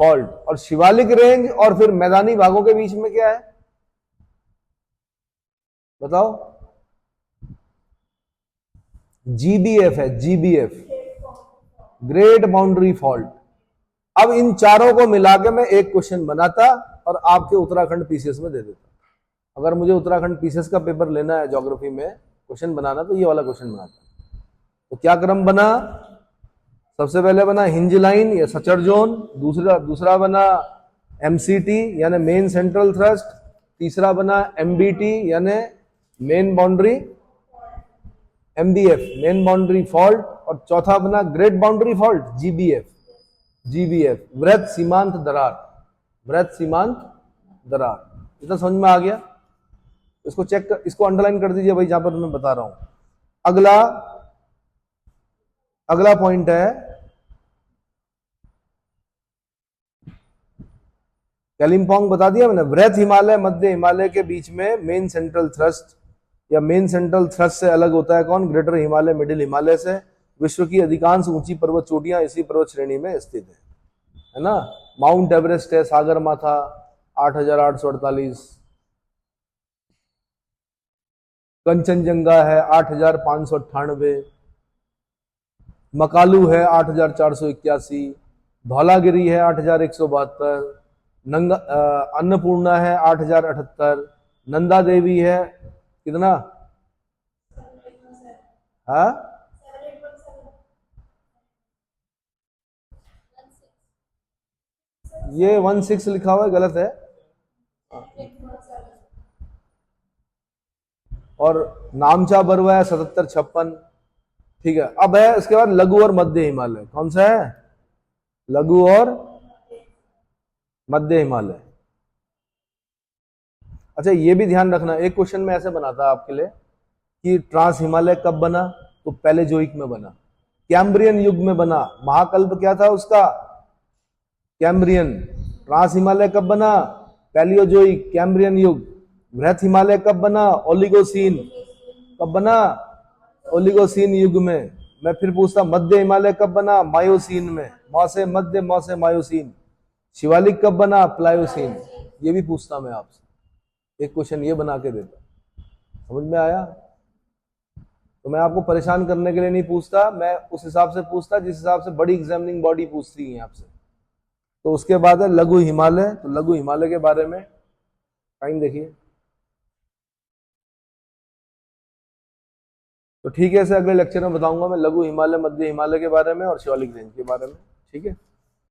fault. और शिवालिक रेंज और फिर मैदानी भागों के बीच में क्या है? बताओ। जीबीएफ है, जीबीएफ, ग्रेट बाउंड्री फॉल्ट। अब इन चारों को मिला के मैं एक क्वेश्चन बनाता और आपके उत्तराखंड पीसीएस में दे देता। अगर मुझे उत्तराखंड पीसीएस का पेपर लेना है ज्योग्राफी में क्वेश्चन बनाना, तो ये वाला क्वेश्चन बनाता। तो क्या क्रम बना? सबसे पहले बना हिंज लाइन या सचर जोन, दूसरा बना एमसीटी यानी मेन सेंट्रल थ्रस्ट, तीसरा बना एमबीटी यानी main boundary, MBF main boundary fault, और चौथा बना ग्रेट बाउंड्री फॉल्ट, जीबीएफ। जीबीएफ वृहद सीमांत दरार, वृहद सीमांत दरार। इतना समझ में आ गया? इसको चेक कर, इसको अंडरलाइन कर दीजिए भाई, जहां पर मैं बता रहा हूं। अगला पॉइंट है कालिम्पोंग, बता दिया मैंने। वृहद हिमालय मध्य हिमालय के बीच में मेन सेंट्रल थ्रस्ट या मेन सेंट्रल थ्रस्ट से अलग होता है कौन? ग्रेटर हिमालय मिडिल हिमालय से। विश्व की अधिकांश ऊंची पर्वत चोटियां इसी पर्वत श्रेणी में स्थित है ना। माउंट एवरेस्ट है, सागर माथा 8,848, कंचनजंगा है 8,598, मकालू है 8,481, धौलागिरी है 8,172, अन्नपूर्णा है 8,078, नंदा देवी है कितना? हाँ, ये 16 लिखा हुआ है, गलत है। और नामचा बरवा है 7756, ठीक है। अब है उसके बाद लघु और मध्य हिमालय। कौन सा है? लघु और मध्य हिमालय। अच्छा, ये भी ध्यान रखना, एक क्वेश्चन में ऐसे बनाता आपके लिए कि ट्रांस हिमालय कब बना? तो पैलेजोइक में बना, कैम्ब्रियन युग में बना। महाकल्प क्या था उसका? कैम्ब्रियन। ट्रांस हिमालय कब बना? पैलियोजोइक, कैम्ब्रियन युग। वृहद हिमालय कब बना? ओलिगोसीन। कब बना? ओलिगोसीन युग में। मैं फिर पूछता, मध्य हिमालय कब बना? मायोसीन में, मौसे मध्य मौसे मायोसीन। शिवालिक कब बना? प्लायोसीन। ये भी पूछता मैं आपसे, एक क्वेश्चन ये बना के देता। समझ में आया? तो मैं आपको परेशान करने के लिए नहीं पूछता, मैं उस हिसाब से पूछता जिस हिसाब से बड़ी एग्जामिनिंग बॉडी पूछती है आपसे। तो उसके बाद है लघु हिमालय। तो लघु हिमालय के बारे में टाइम देखिए। तो ठीक है, इसे अगले लेक्चर में बताऊंगा मैं लघु हिमालय मध्य हिमालय के बारे में और शिवालिक रेंज के बारे में। ठीक है।